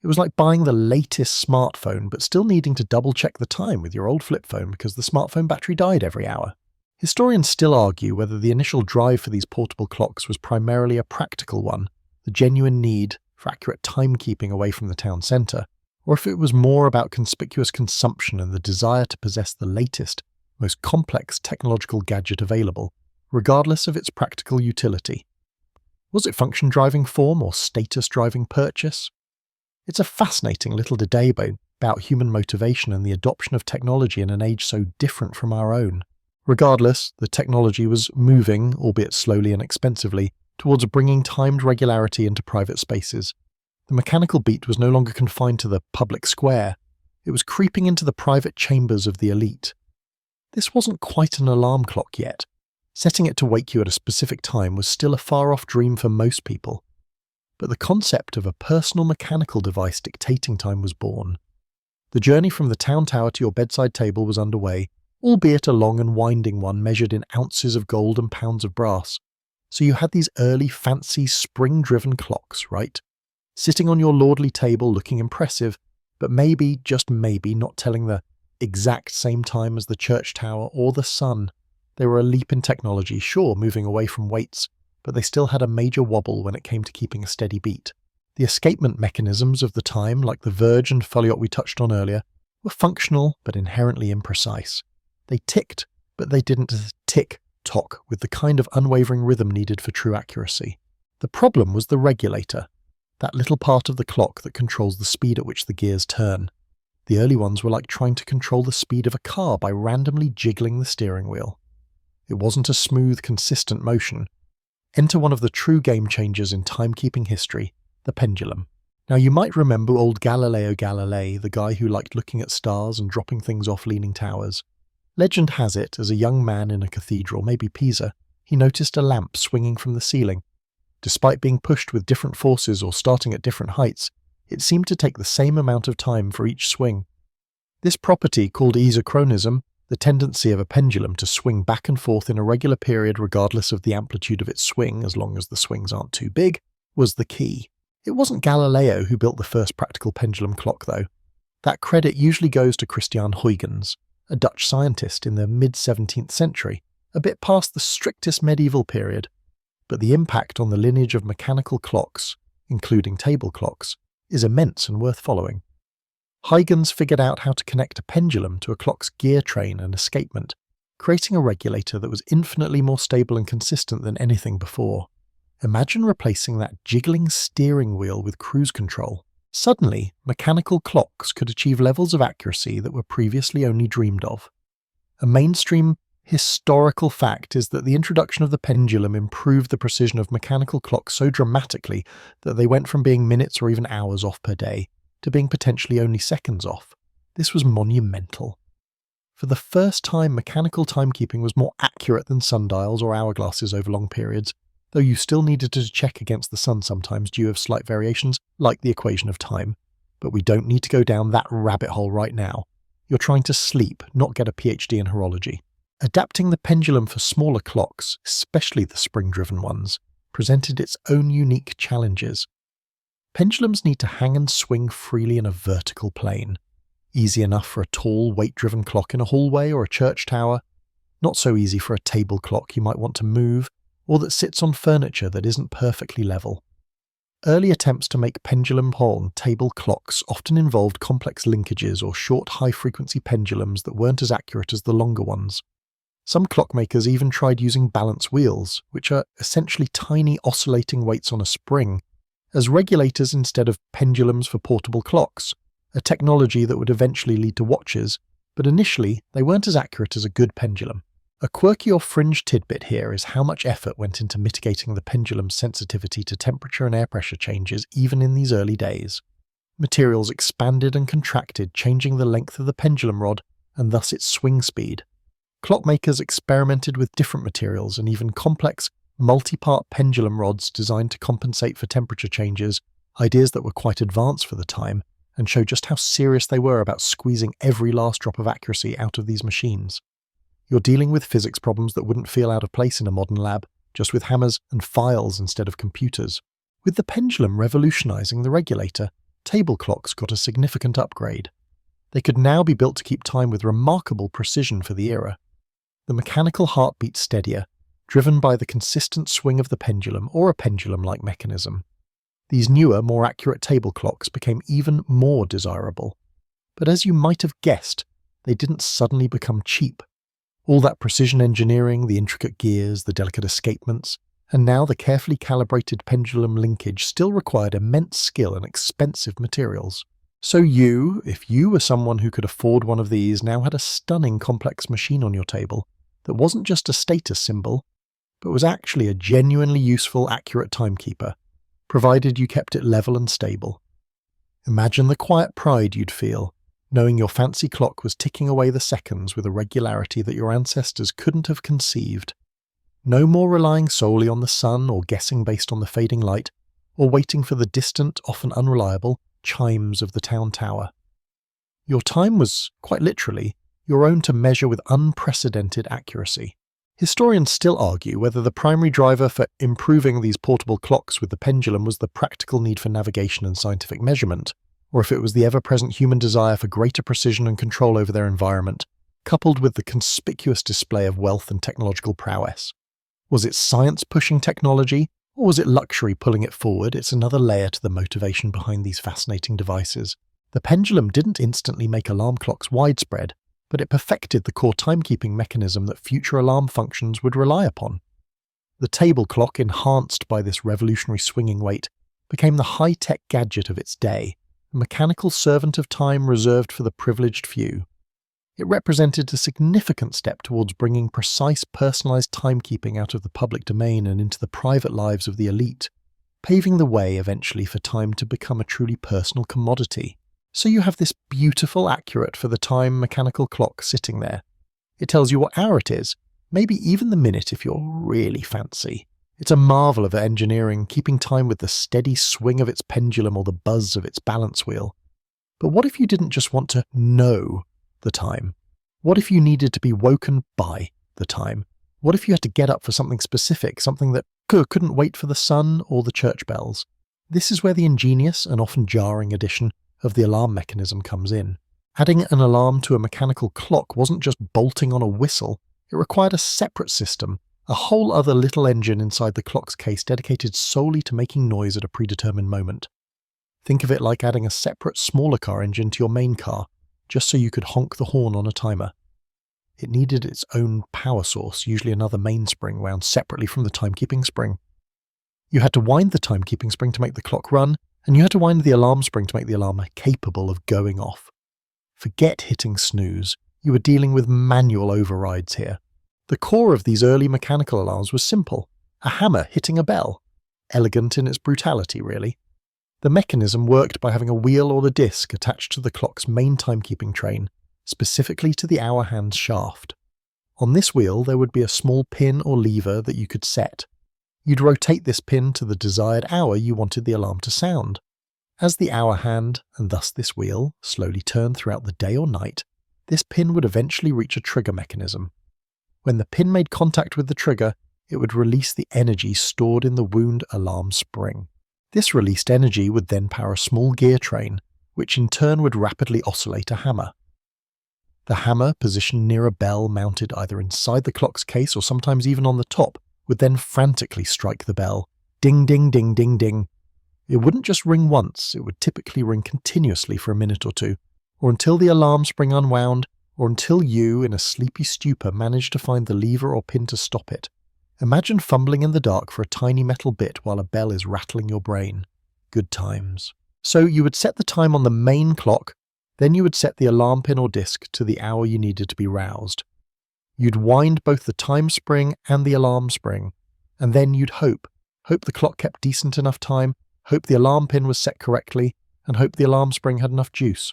It was like buying the latest smartphone but still needing to double-check the time with your old flip phone because the smartphone battery died every hour. Historians still argue whether the initial drive for these portable clocks was primarily a practical one, the genuine need for accurate timekeeping away from the town centre, or if it was more about conspicuous consumption and the desire to possess the latest, most complex technological gadget available, regardless of its practical utility. Was it function-driving form or status-driving purchase? It's a fascinating little debate about human motivation and the adoption of technology in an age so different from our own. Regardless, the technology was moving, albeit slowly and expensively, towards bringing timed regularity into private spaces. The mechanical beat was no longer confined to the public square. It was creeping into the private chambers of the elite. This wasn't quite an alarm clock yet. Setting it to wake you at a specific time was still a far-off dream for most people. But the concept of a personal mechanical device dictating time was born. The journey from the town tower to your bedside table was underway, albeit a long and winding one measured in ounces of gold and pounds of brass. So you had these early fancy spring-driven clocks, right? Sitting on your lordly table looking impressive, but maybe, just maybe, not telling the exact same time as the church tower or the sun. They were a leap in technology, sure, moving away from weights, but they still had a major wobble when it came to keeping a steady beat. The escapement mechanisms of the time, like the verge and foliot we touched on earlier, were functional but inherently imprecise. They ticked, but they didn't tick-tock with the kind of unwavering rhythm needed for true accuracy. The problem was the regulator, that little part of the clock that controls the speed at which the gears turn. The early ones were like trying to control the speed of a car by randomly jiggling the steering wheel. It wasn't a smooth, consistent motion. Enter one of the true game changers in timekeeping history, the pendulum. Now you might remember old Galileo Galilei, the guy who liked looking at stars and dropping things off leaning towers. Legend has it, as a young man in a cathedral, maybe Pisa, he noticed a lamp swinging from the ceiling. Despite being pushed with different forces or starting at different heights, it seemed to take the same amount of time for each swing. This property, called isochronism, the tendency of a pendulum to swing back and forth in a regular period regardless of the amplitude of its swing, as long as the swings aren't too big, was the key. It wasn't Galileo who built the first practical pendulum clock, though. That credit usually goes to Christiaan Huygens, a Dutch scientist in the mid-17th century, a bit past the strictest medieval period. But the impact on the lineage of mechanical clocks, including table clocks, is immense and worth following. Huygens figured out how to connect a pendulum to a clock's gear train and escapement, creating a regulator that was infinitely more stable and consistent than anything before. Imagine replacing that jiggling steering wheel with cruise control. Suddenly, mechanical clocks could achieve levels of accuracy that were previously only dreamed of. A mainstream historical fact is that the introduction of the pendulum improved the precision of mechanical clocks so dramatically that they went from being minutes or even hours off per day to being potentially only seconds off. This was monumental. For the first time, mechanical timekeeping was more accurate than sundials or hourglasses over long periods, though you still needed to check against the sun sometimes due to slight variations, like the equation of time. But we don't need to go down that rabbit hole right now. You're trying to sleep, not get a PhD in horology. Adapting the pendulum for smaller clocks, especially the spring-driven ones, presented its own unique challenges. Pendulums need to hang and swing freely in a vertical plane. Easy enough for a tall, weight-driven clock in a hallway or a church tower. Not so easy for a table clock you might want to move, or that sits on furniture that isn't perfectly level. Early attempts to make pendulum-horn table clocks often involved complex linkages or short high-frequency pendulums that weren't as accurate as the longer ones. Some clockmakers even tried using balance wheels, which are essentially tiny oscillating weights on a spring, as regulators instead of pendulums for portable clocks, a technology that would eventually lead to watches, but initially they weren't as accurate as a good pendulum. A quirky or fringe tidbit here is how much effort went into mitigating the pendulum's sensitivity to temperature and air pressure changes even in these early days. Materials expanded and contracted, changing the length of the pendulum rod and thus its swing speed. Clockmakers experimented with different materials and even complex, multi-part pendulum rods designed to compensate for temperature changes, ideas that were quite advanced for the time, and show just how serious they were about squeezing every last drop of accuracy out of these machines. You're dealing with physics problems that wouldn't feel out of place in a modern lab, just with hammers and files instead of computers. With the pendulum revolutionizing the regulator, table clocks got a significant upgrade. They could now be built to keep time with remarkable precision for the era. The mechanical heart beat steadier, driven by the consistent swing of the pendulum or a pendulum-like mechanism. These newer, more accurate table clocks became even more desirable. But as you might have guessed, they didn't suddenly become cheap. All that precision engineering, the intricate gears, the delicate escapements, and now the carefully calibrated pendulum linkage still required immense skill and expensive materials. So you, if you were someone who could afford one of these, now had a stunning complex machine on your table that wasn't just a status symbol, but was actually a genuinely useful, accurate timekeeper, provided you kept it level and stable. Imagine the quiet pride you'd feel, knowing your fancy clock was ticking away the seconds with a regularity that your ancestors couldn't have conceived. No more relying solely on the sun or guessing based on the fading light, or waiting for the distant, often unreliable, chimes of the town tower. Your time was, quite literally, your own to measure with unprecedented accuracy. Historians still argue whether the primary driver for improving these portable clocks with the pendulum was the practical need for navigation and scientific measurement, or if it was the ever-present human desire for greater precision and control over their environment, coupled with the conspicuous display of wealth and technological prowess. Was it science pushing technology, or was it luxury pulling it forward? It's another layer to the motivation behind these fascinating devices. The pendulum didn't instantly make alarm clocks widespread, but it perfected the core timekeeping mechanism that future alarm functions would rely upon. The table clock, enhanced by this revolutionary swinging weight, became the high-tech gadget of its day, a mechanical servant of time reserved for the privileged few. It represented a significant step towards bringing precise, personalized timekeeping out of the public domain and into the private lives of the elite, paving the way eventually for time to become a truly personal commodity. So you have this beautiful, accurate for the time mechanical clock sitting there. It tells you what hour it is, maybe even the minute if you're really fancy. It's a marvel of engineering, keeping time with the steady swing of its pendulum or the buzz of its balance wheel. But what if you didn't just want to know the time? What if you needed to be woken by the time? What if you had to get up for something specific, something that couldn't wait for the sun or the church bells? This is where the ingenious and often jarring addition of the alarm mechanism comes in. Adding an alarm to a mechanical clock wasn't just bolting on a whistle, it required a separate system, a whole other little engine inside the clock's case dedicated solely to making noise at a predetermined moment. Think of it like adding a separate smaller car engine to your main car, just so you could honk the horn on a timer. It needed its own power source, usually another mainspring wound separately from the timekeeping spring. You had to wind the timekeeping spring to make the clock run, and you had to wind the alarm spring to make the alarm capable of going off. Forget hitting snooze. You were dealing with manual overrides here. The core of these early mechanical alarms was simple: a hammer hitting a bell. Elegant in its brutality, really. The mechanism worked by having a wheel or the disc attached to the clock's main timekeeping train, specifically to the hour hand's shaft. On this wheel there would be a small pin or lever that you could set. You'd rotate this pin to the desired hour you wanted the alarm to sound. As the hour hand, and thus this wheel, slowly turned throughout the day or night, this pin would eventually reach a trigger mechanism. When the pin made contact with the trigger, it would release the energy stored in the wound alarm spring. This released energy would then power a small gear train, which in turn would rapidly oscillate a hammer. The hammer, positioned near a bell mounted either inside the clock's case or sometimes even on the top, would then frantically strike the bell. Ding, ding, ding, ding, ding. It wouldn't just ring once, it would typically ring continuously for a minute or two, or until the alarm spring unwound, or until you, in a sleepy stupor, managed to find the lever or pin to stop it. Imagine fumbling in the dark for a tiny metal bit while a bell is rattling your brain. Good times. So you would set the time on the main clock, then you would set the alarm pin or disc to the hour you needed to be roused. You'd wind both the time spring and the alarm spring, and then you'd hope the clock kept decent enough time, hope the alarm pin was set correctly, and hope the alarm spring had enough juice.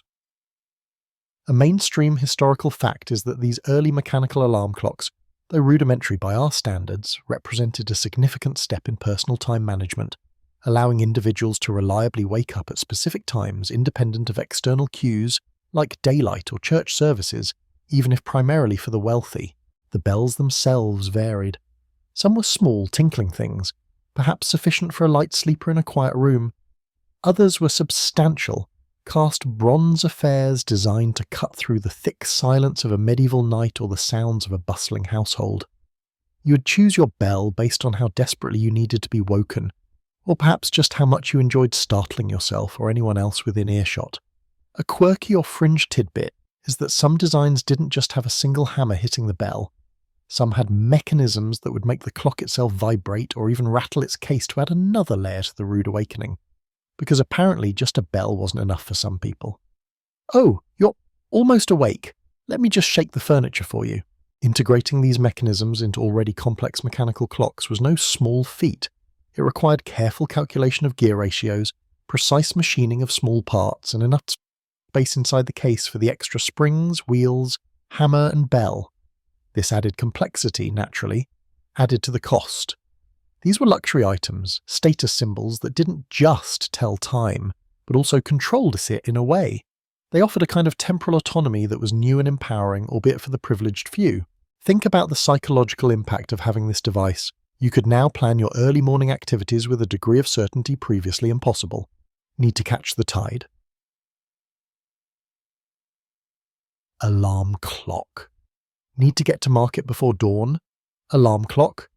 A mainstream historical fact is that these early mechanical alarm clocks, though rudimentary by our standards, represented a significant step in personal time management, allowing individuals to reliably wake up at specific times independent of external cues like daylight or church services, even if primarily for the wealthy. The bells themselves varied. Some were small, tinkling things, perhaps sufficient for a light sleeper in a quiet room. Others were substantial, cast bronze affairs designed to cut through the thick silence of a medieval night or the sounds of a bustling household. You would choose your bell based on how desperately you needed to be woken, or perhaps just how much you enjoyed startling yourself or anyone else within earshot. A quirky or fringe tidbit is that some designs didn't just have a single hammer hitting the bell. Some had mechanisms that would make the clock itself vibrate or even rattle its case to add another layer to the rude awakening, because apparently just a bell wasn't enough for some people. "Oh, you're almost awake. Let me just shake the furniture for you." Integrating these mechanisms into already complex mechanical clocks was no small feat. It required careful calculation of gear ratios, precise machining of small parts, and enough space inside the case for the extra springs, wheels, hammer, and bell. This added complexity, naturally, added to the cost. These were luxury items, status symbols that didn't just tell time, but also controlled it in a way. They offered a kind of temporal autonomy that was new and empowering, albeit for the privileged few. Think about the psychological impact of having this device. You could now plan your early morning activities with a degree of certainty previously impossible. Need to catch the tide? Alarm clock. Need to get to market before dawn? Alarm clock.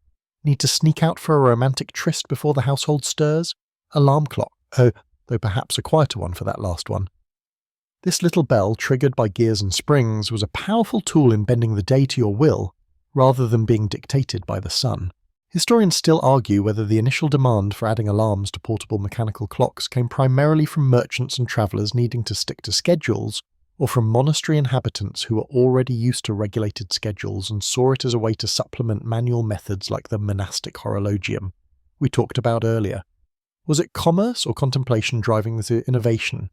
Need to sneak out for a romantic tryst before the household stirs? Alarm clock. Oh, though perhaps a quieter one for that last one. This little bell, triggered by gears and springs, was a powerful tool in bending the day to your will, rather than being dictated by the sun. Historians still argue whether the initial demand for adding alarms to portable mechanical clocks came primarily from merchants and travellers needing to stick to schedules, or from monastery inhabitants who were already used to regulated schedules and saw it as a way to supplement manual methods like the monastic horologium we talked about earlier. Was it commerce or contemplation driving this innovation?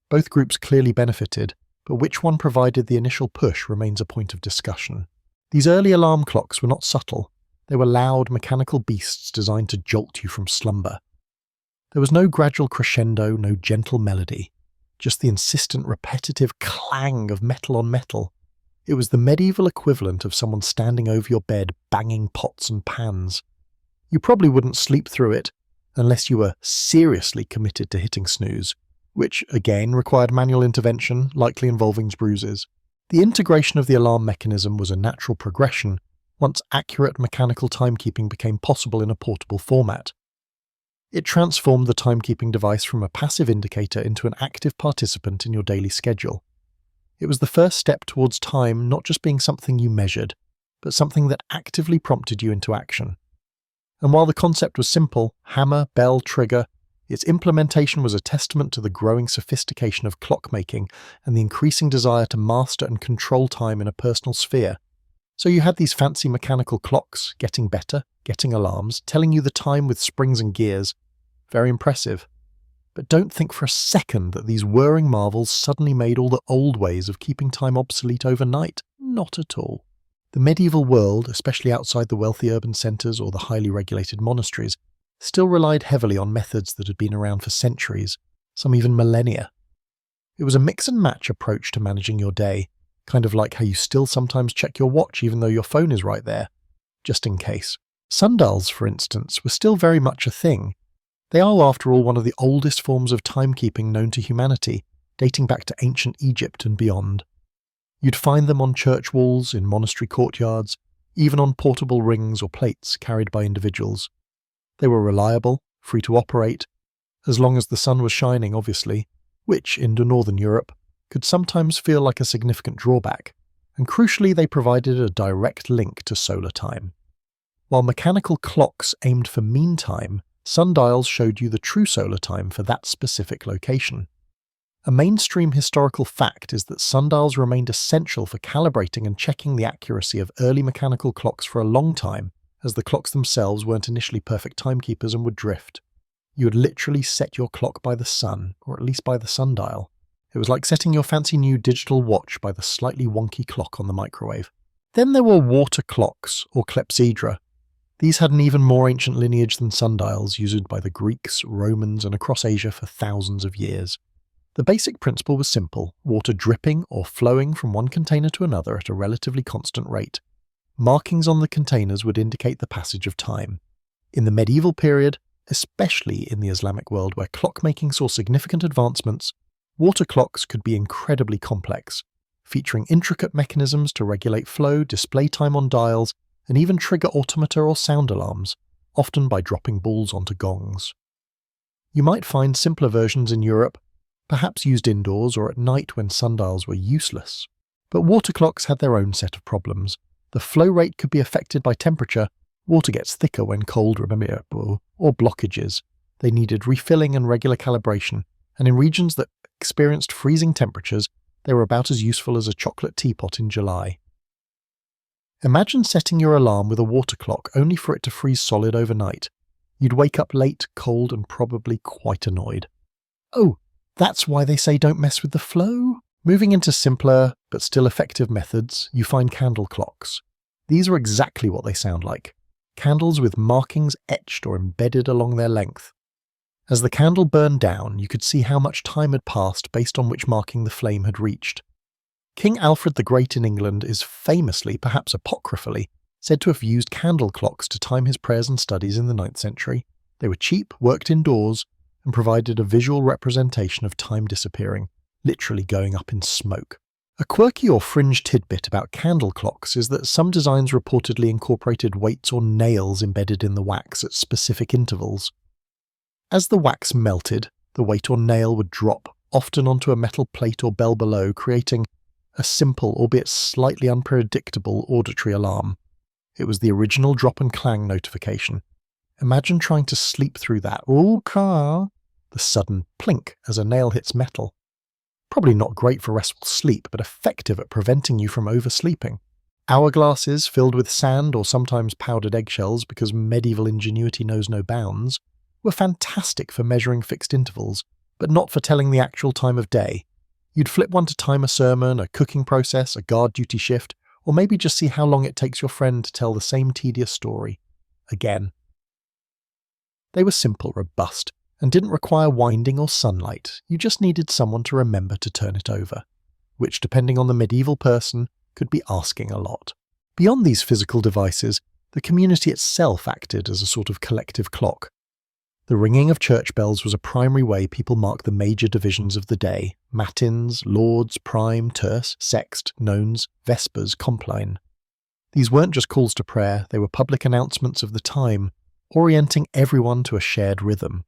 Both groups clearly benefited, but which one provided the initial push remains a point of discussion. These early alarm clocks were not subtle. They were loud, mechanical beasts designed to jolt you from slumber. There was no gradual crescendo, no gentle melody. Just the insistent, repetitive clang of metal on metal. It was the medieval equivalent of someone standing over your bed banging pots and pans. You probably wouldn't sleep through it unless you were seriously committed to hitting snooze, which again required manual intervention, likely involving bruises. The integration of the alarm mechanism was a natural progression once accurate mechanical timekeeping became possible in a portable format. It transformed the timekeeping device from a passive indicator into an active participant in your daily schedule. It was the first step towards time not just being something you measured, but something that actively prompted you into action. And while the concept was simple, hammer, bell, trigger, its implementation was a testament to the growing sophistication of clockmaking and the increasing desire to master and control time in a personal sphere. So you had these fancy mechanical clocks, getting better, getting alarms, telling you the time with springs and gears. Very impressive. But don't think for a second that these whirring marvels suddenly made all the old ways of keeping time obsolete overnight. Not at all. The medieval world, especially outside the wealthy urban centres or the highly regulated monasteries, still relied heavily on methods that had been around for centuries, some even millennia. It was a mix-and-match approach to managing your day, kind of like how you still sometimes check your watch even though your phone is right there, just in case. Sundials, for instance, were still very much a thing. They are, after all, one of the oldest forms of timekeeping known to humanity, dating back to ancient Egypt and beyond. You'd find them on church walls, in monastery courtyards, even on portable rings or plates carried by individuals. They were reliable, free to operate, as long as the sun was shining, obviously, which, in northern Europe, could sometimes feel like a significant drawback, and crucially they provided a direct link to solar time. While mechanical clocks aimed for mean time, Sundials showed you the true solar time for that specific location. A mainstream historical fact is that sundials remained essential for calibrating and checking the accuracy of early mechanical clocks for a long time, as the clocks themselves weren't initially perfect timekeepers and would drift. You would literally set your clock by the sun, or at least by the sundial. It was like setting your fancy new digital watch by the slightly wonky clock on the microwave. Then there were water clocks, or clepsydra. These had an even more ancient lineage than sundials, used by the Greeks, Romans, and across Asia for thousands of years. The basic principle was simple: water dripping or flowing from one container to another at a relatively constant rate. Markings on the containers would indicate the passage of time. In the medieval period, especially in the Islamic world where clockmaking saw significant advancements, water clocks could be incredibly complex, featuring intricate mechanisms to regulate flow, display time on dials, and even trigger automata or sound alarms, often by dropping balls onto gongs. You might find simpler versions in Europe, perhaps used indoors or at night when sundials were useless. But water clocks had their own set of problems. The flow rate could be affected by temperature. Water gets thicker when cold, remember, or blockages. They needed refilling and regular calibration, and in regions that experienced freezing temperatures, they were about as useful as a chocolate teapot in July. Imagine setting your alarm with a water clock only for it to freeze solid overnight. You'd wake up late, cold, and probably quite annoyed. Oh, that's why they say don't mess with the flow? Moving into simpler, but still effective methods, you find candle clocks. These are exactly what they sound like. Candles with markings etched or embedded along their length. As the candle burned down, you could see how much time had passed based on which marking the flame had reached. King Alfred the Great in England is famously, perhaps apocryphally, said to have used candle clocks to time his prayers and studies in the 9th century. They were cheap, worked indoors, and provided a visual representation of time disappearing, literally going up in smoke. A quirky or fringe tidbit about candle clocks is that some designs reportedly incorporated weights or nails embedded in the wax at specific intervals. As the wax melted, the weight or nail would drop, often onto a metal plate or bell below, creating a simple, albeit slightly unpredictable, auditory alarm. It was the original drop and clang notification. Imagine trying to sleep through that, "Oh, car," the sudden plink as a nail hits metal. Probably not great for restful sleep, but effective at preventing you from oversleeping. Hourglasses filled with sand or sometimes powdered eggshells, because medieval ingenuity knows no bounds, were fantastic for measuring fixed intervals, but not for telling the actual time of day. You'd flip one to time a sermon, a cooking process, a guard duty shift, or maybe just see how long it takes your friend to tell the same tedious story again. They were simple, robust, and didn't require winding or sunlight. You just needed someone to remember to turn it over, which, depending on the medieval person, could be asking a lot. Beyond these physical devices, the community itself acted as a sort of collective clock. The ringing of church bells was a primary way people marked the major divisions of the day: matins, lauds, prime, terce, sext, nones, vespers, compline. These weren't just calls to prayer, they were public announcements of the time, orienting everyone to a shared rhythm.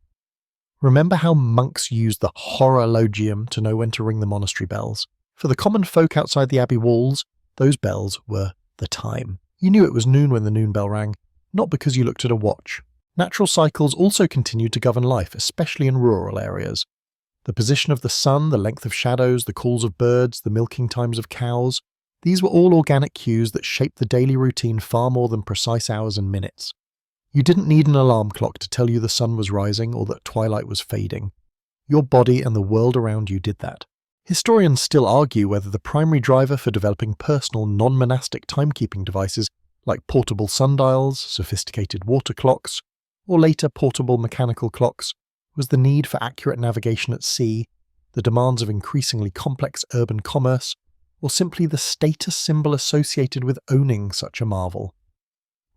Remember how monks used the horologium to know when to ring the monastery bells? For the common folk outside the abbey walls, those bells were the time. You knew it was noon when the noon bell rang, not because you looked at a watch. Natural cycles also continued to govern life, especially in rural areas. The position of the sun, the length of shadows, the calls of birds, the milking times of cows, these were all organic cues that shaped the daily routine far more than precise hours and minutes. You didn't need an alarm clock to tell you the sun was rising or that twilight was fading. Your body and the world around you did that. Historians still argue whether the primary driver for developing personal, non-monastic timekeeping devices like portable sundials, sophisticated water clocks, or later portable mechanical clocks was the need for accurate navigation at sea, the demands of increasingly complex urban commerce, or simply the status symbol associated with owning such a marvel.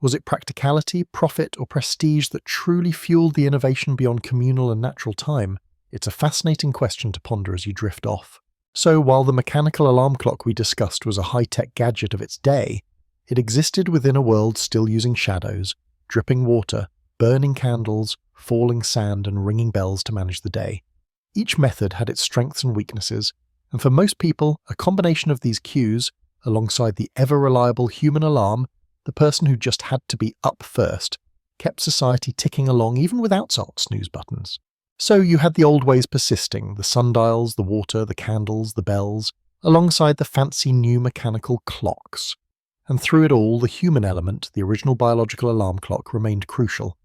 Was it practicality, profit, or prestige that truly fueled the innovation beyond communal and natural time? It's a fascinating question to ponder as you drift off. So while the mechanical alarm clock we discussed was a high-tech gadget of its day, it existed within a world still using shadows, dripping water, burning candles, falling sand, and ringing bells to manage the day. Each method had its strengths and weaknesses, and for most people, a combination of these cues, alongside the ever-reliable human alarm, the person who just had to be up first, kept society ticking along even without snooze buttons. So you had the old ways persisting, the sundials, the water, the candles, the bells, alongside the fancy new mechanical clocks. And through it all, the human element, the original biological alarm clock, remained crucial.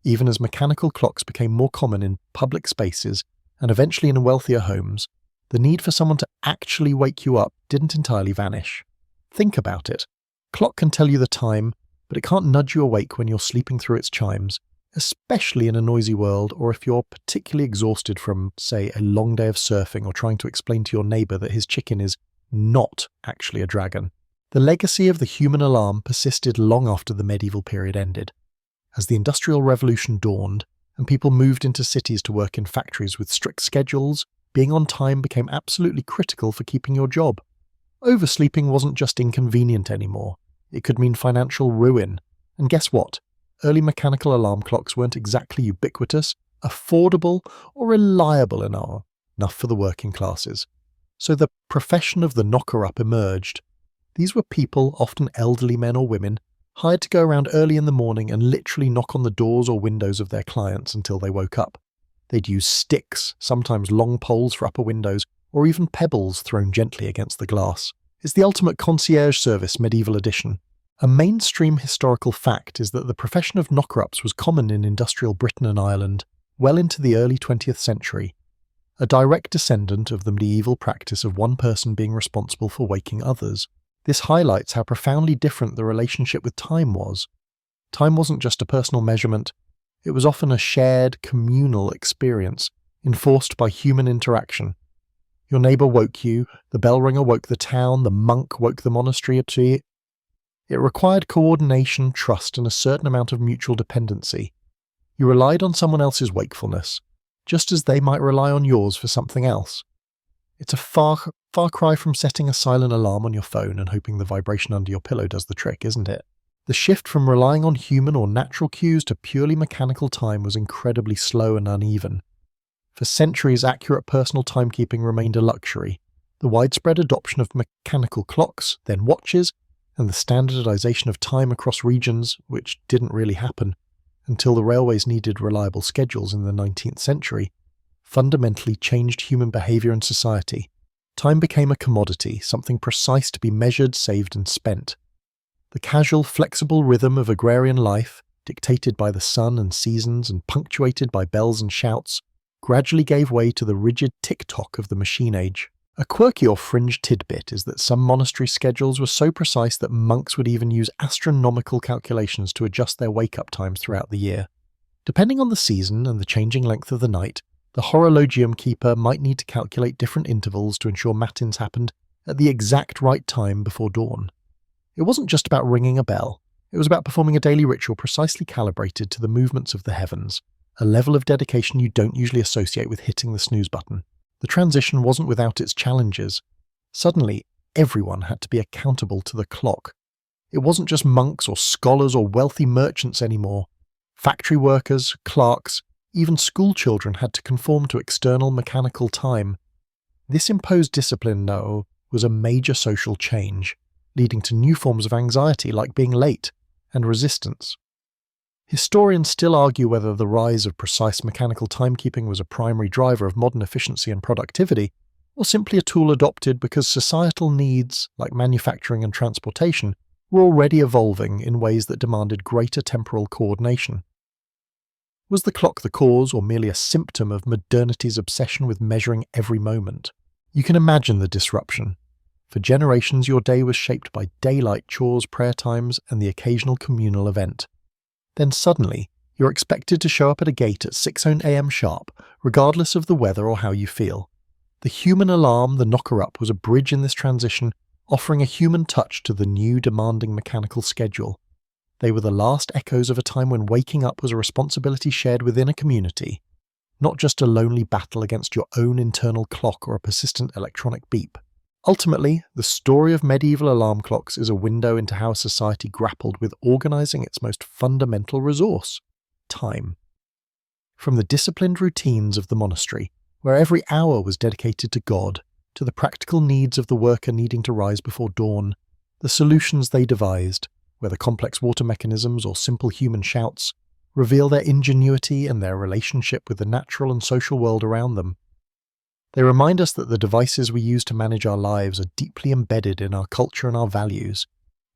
Even as mechanical clocks became more common in public spaces and eventually in wealthier homes, the need for someone to actually wake you up didn't entirely vanish. Think about it. Clock can tell you the time, but it can't nudge you awake when you're sleeping through its chimes, especially in a noisy world or if you're particularly exhausted from, say, a long day of surfing or trying to explain to your neighbour that his chicken is not actually a dragon. The legacy of the human alarm persisted long after the medieval period ended. As the Industrial Revolution dawned and people moved into cities to work in factories with strict schedules, being on time became absolutely critical for keeping your job. Oversleeping wasn't just inconvenient anymore. It could mean financial ruin. And guess what? Early mechanical alarm clocks weren't exactly ubiquitous, affordable, or reliable enough for the working classes. So the profession of the knocker-up emerged. These were people, often elderly men or women, hired to go around early in the morning and literally knock on the doors or windows of their clients until they woke up. They'd use sticks, sometimes long poles for upper windows, or even pebbles thrown gently against the glass. It's the ultimate concierge service, medieval edition. A mainstream historical fact is that the profession of knocker-ups was common in industrial Britain and Ireland well into the early 20th century, a direct descendant of the medieval practice of one person being responsible for waking others. This highlights how profoundly different the relationship with time was. Time wasn't just a personal measurement, it was often a shared, communal experience, enforced by human interaction. Your neighbour woke you, the bell ringer woke the town, the monk woke the monastery. It required coordination, trust, and a certain amount of mutual dependency. You relied on someone else's wakefulness, just as they might rely on yours for something else. It's a far cry from setting a silent alarm on your phone and hoping the vibration under your pillow does the trick, isn't it? The shift from relying on human or natural cues to purely mechanical time was incredibly slow and uneven. For centuries, accurate personal timekeeping remained a luxury. The widespread adoption of mechanical clocks, then watches, and the standardization of time across regions, which didn't really happen until the railways needed reliable schedules in the 19th century, fundamentally changed human behavior and society. Time became a commodity, something precise to be measured, saved, and spent. The casual, flexible rhythm of agrarian life, dictated by the sun and seasons and punctuated by bells and shouts, gradually gave way to the rigid tick-tock of the machine age. A quirky or fringe tidbit is that some monastery schedules were so precise that monks would even use astronomical calculations to adjust their wake-up times throughout the year. Depending on the season and the changing length of the night, the horologium keeper might need to calculate different intervals to ensure matins happened at the exact right time before dawn. It wasn't just about ringing a bell, it was about performing a daily ritual precisely calibrated to the movements of the heavens, a level of dedication you don't usually associate with hitting the snooze button. The transition wasn't without its challenges. Suddenly, everyone had to be accountable to the clock. It wasn't just monks or scholars or wealthy merchants anymore. Factory workers, clerks, even school children had to conform to external mechanical time. This imposed discipline, though, was a major social change, leading to new forms of anxiety like being late and resistance. Historians still argue whether the rise of precise mechanical timekeeping was a primary driver of modern efficiency and productivity, or simply a tool adopted because societal needs, like manufacturing and transportation, were already evolving in ways that demanded greater temporal coordination. Was the clock the cause, or merely a symptom of modernity's obsession with measuring every moment? You can imagine the disruption. For generations, your day was shaped by daylight chores, prayer times, and the occasional communal event. Then suddenly, you're expected to show up at a gate at 6 a.m. sharp, regardless of the weather or how you feel. The human alarm, the knocker-up, was a bridge in this transition, offering a human touch to the new demanding mechanical schedule. They were the last echoes of a time when waking up was a responsibility shared within a community, not just a lonely battle against your own internal clock or a persistent electronic beep. Ultimately, the story of medieval alarm clocks is a window into how society grappled with organizing its most fundamental resource, time. From the disciplined routines of the monastery, where every hour was dedicated to God, to the practical needs of the worker needing to rise before dawn, the solutions they devised, whether complex water mechanisms or simple human shouts, reveal their ingenuity and their relationship with the natural and social world around them. They remind us that the devices we use to manage our lives are deeply embedded in our culture and our values,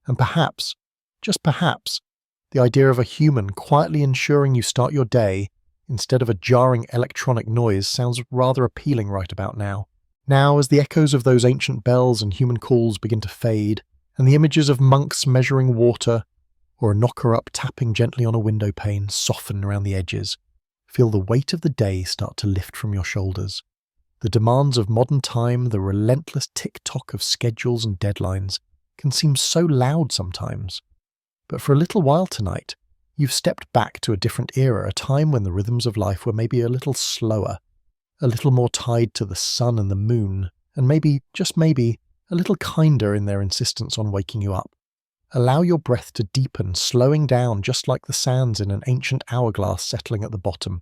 and perhaps, just perhaps, the idea of a human quietly ensuring you start your day instead of a jarring electronic noise sounds rather appealing right about now. Now, as the echoes of those ancient bells and human calls begin to fade, and the images of monks measuring water or a knocker-up tapping gently on a window pane soften around the edges, feel the weight of the day start to lift from your shoulders. The demands of modern time, the relentless tick-tock of schedules and deadlines, can seem so loud sometimes. But for a little while tonight, you've stepped back to a different era, a time when the rhythms of life were maybe a little slower, a little more tied to the sun and the moon, and maybe, just maybe, a little kinder in their insistence on waking you up. Allow your breath to deepen, slowing down just like the sands in an ancient hourglass settling at the bottom.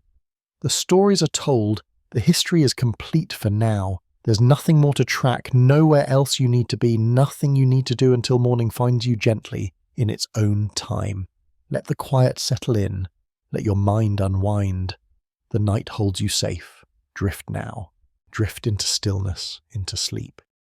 The stories are told, the history is complete for now. There's nothing more to track, nowhere else you need to be, nothing you need to do until morning finds you gently, in its own time. Let the quiet settle in. Let your mind unwind. The night holds you safe. Drift now. Drift into stillness, into sleep.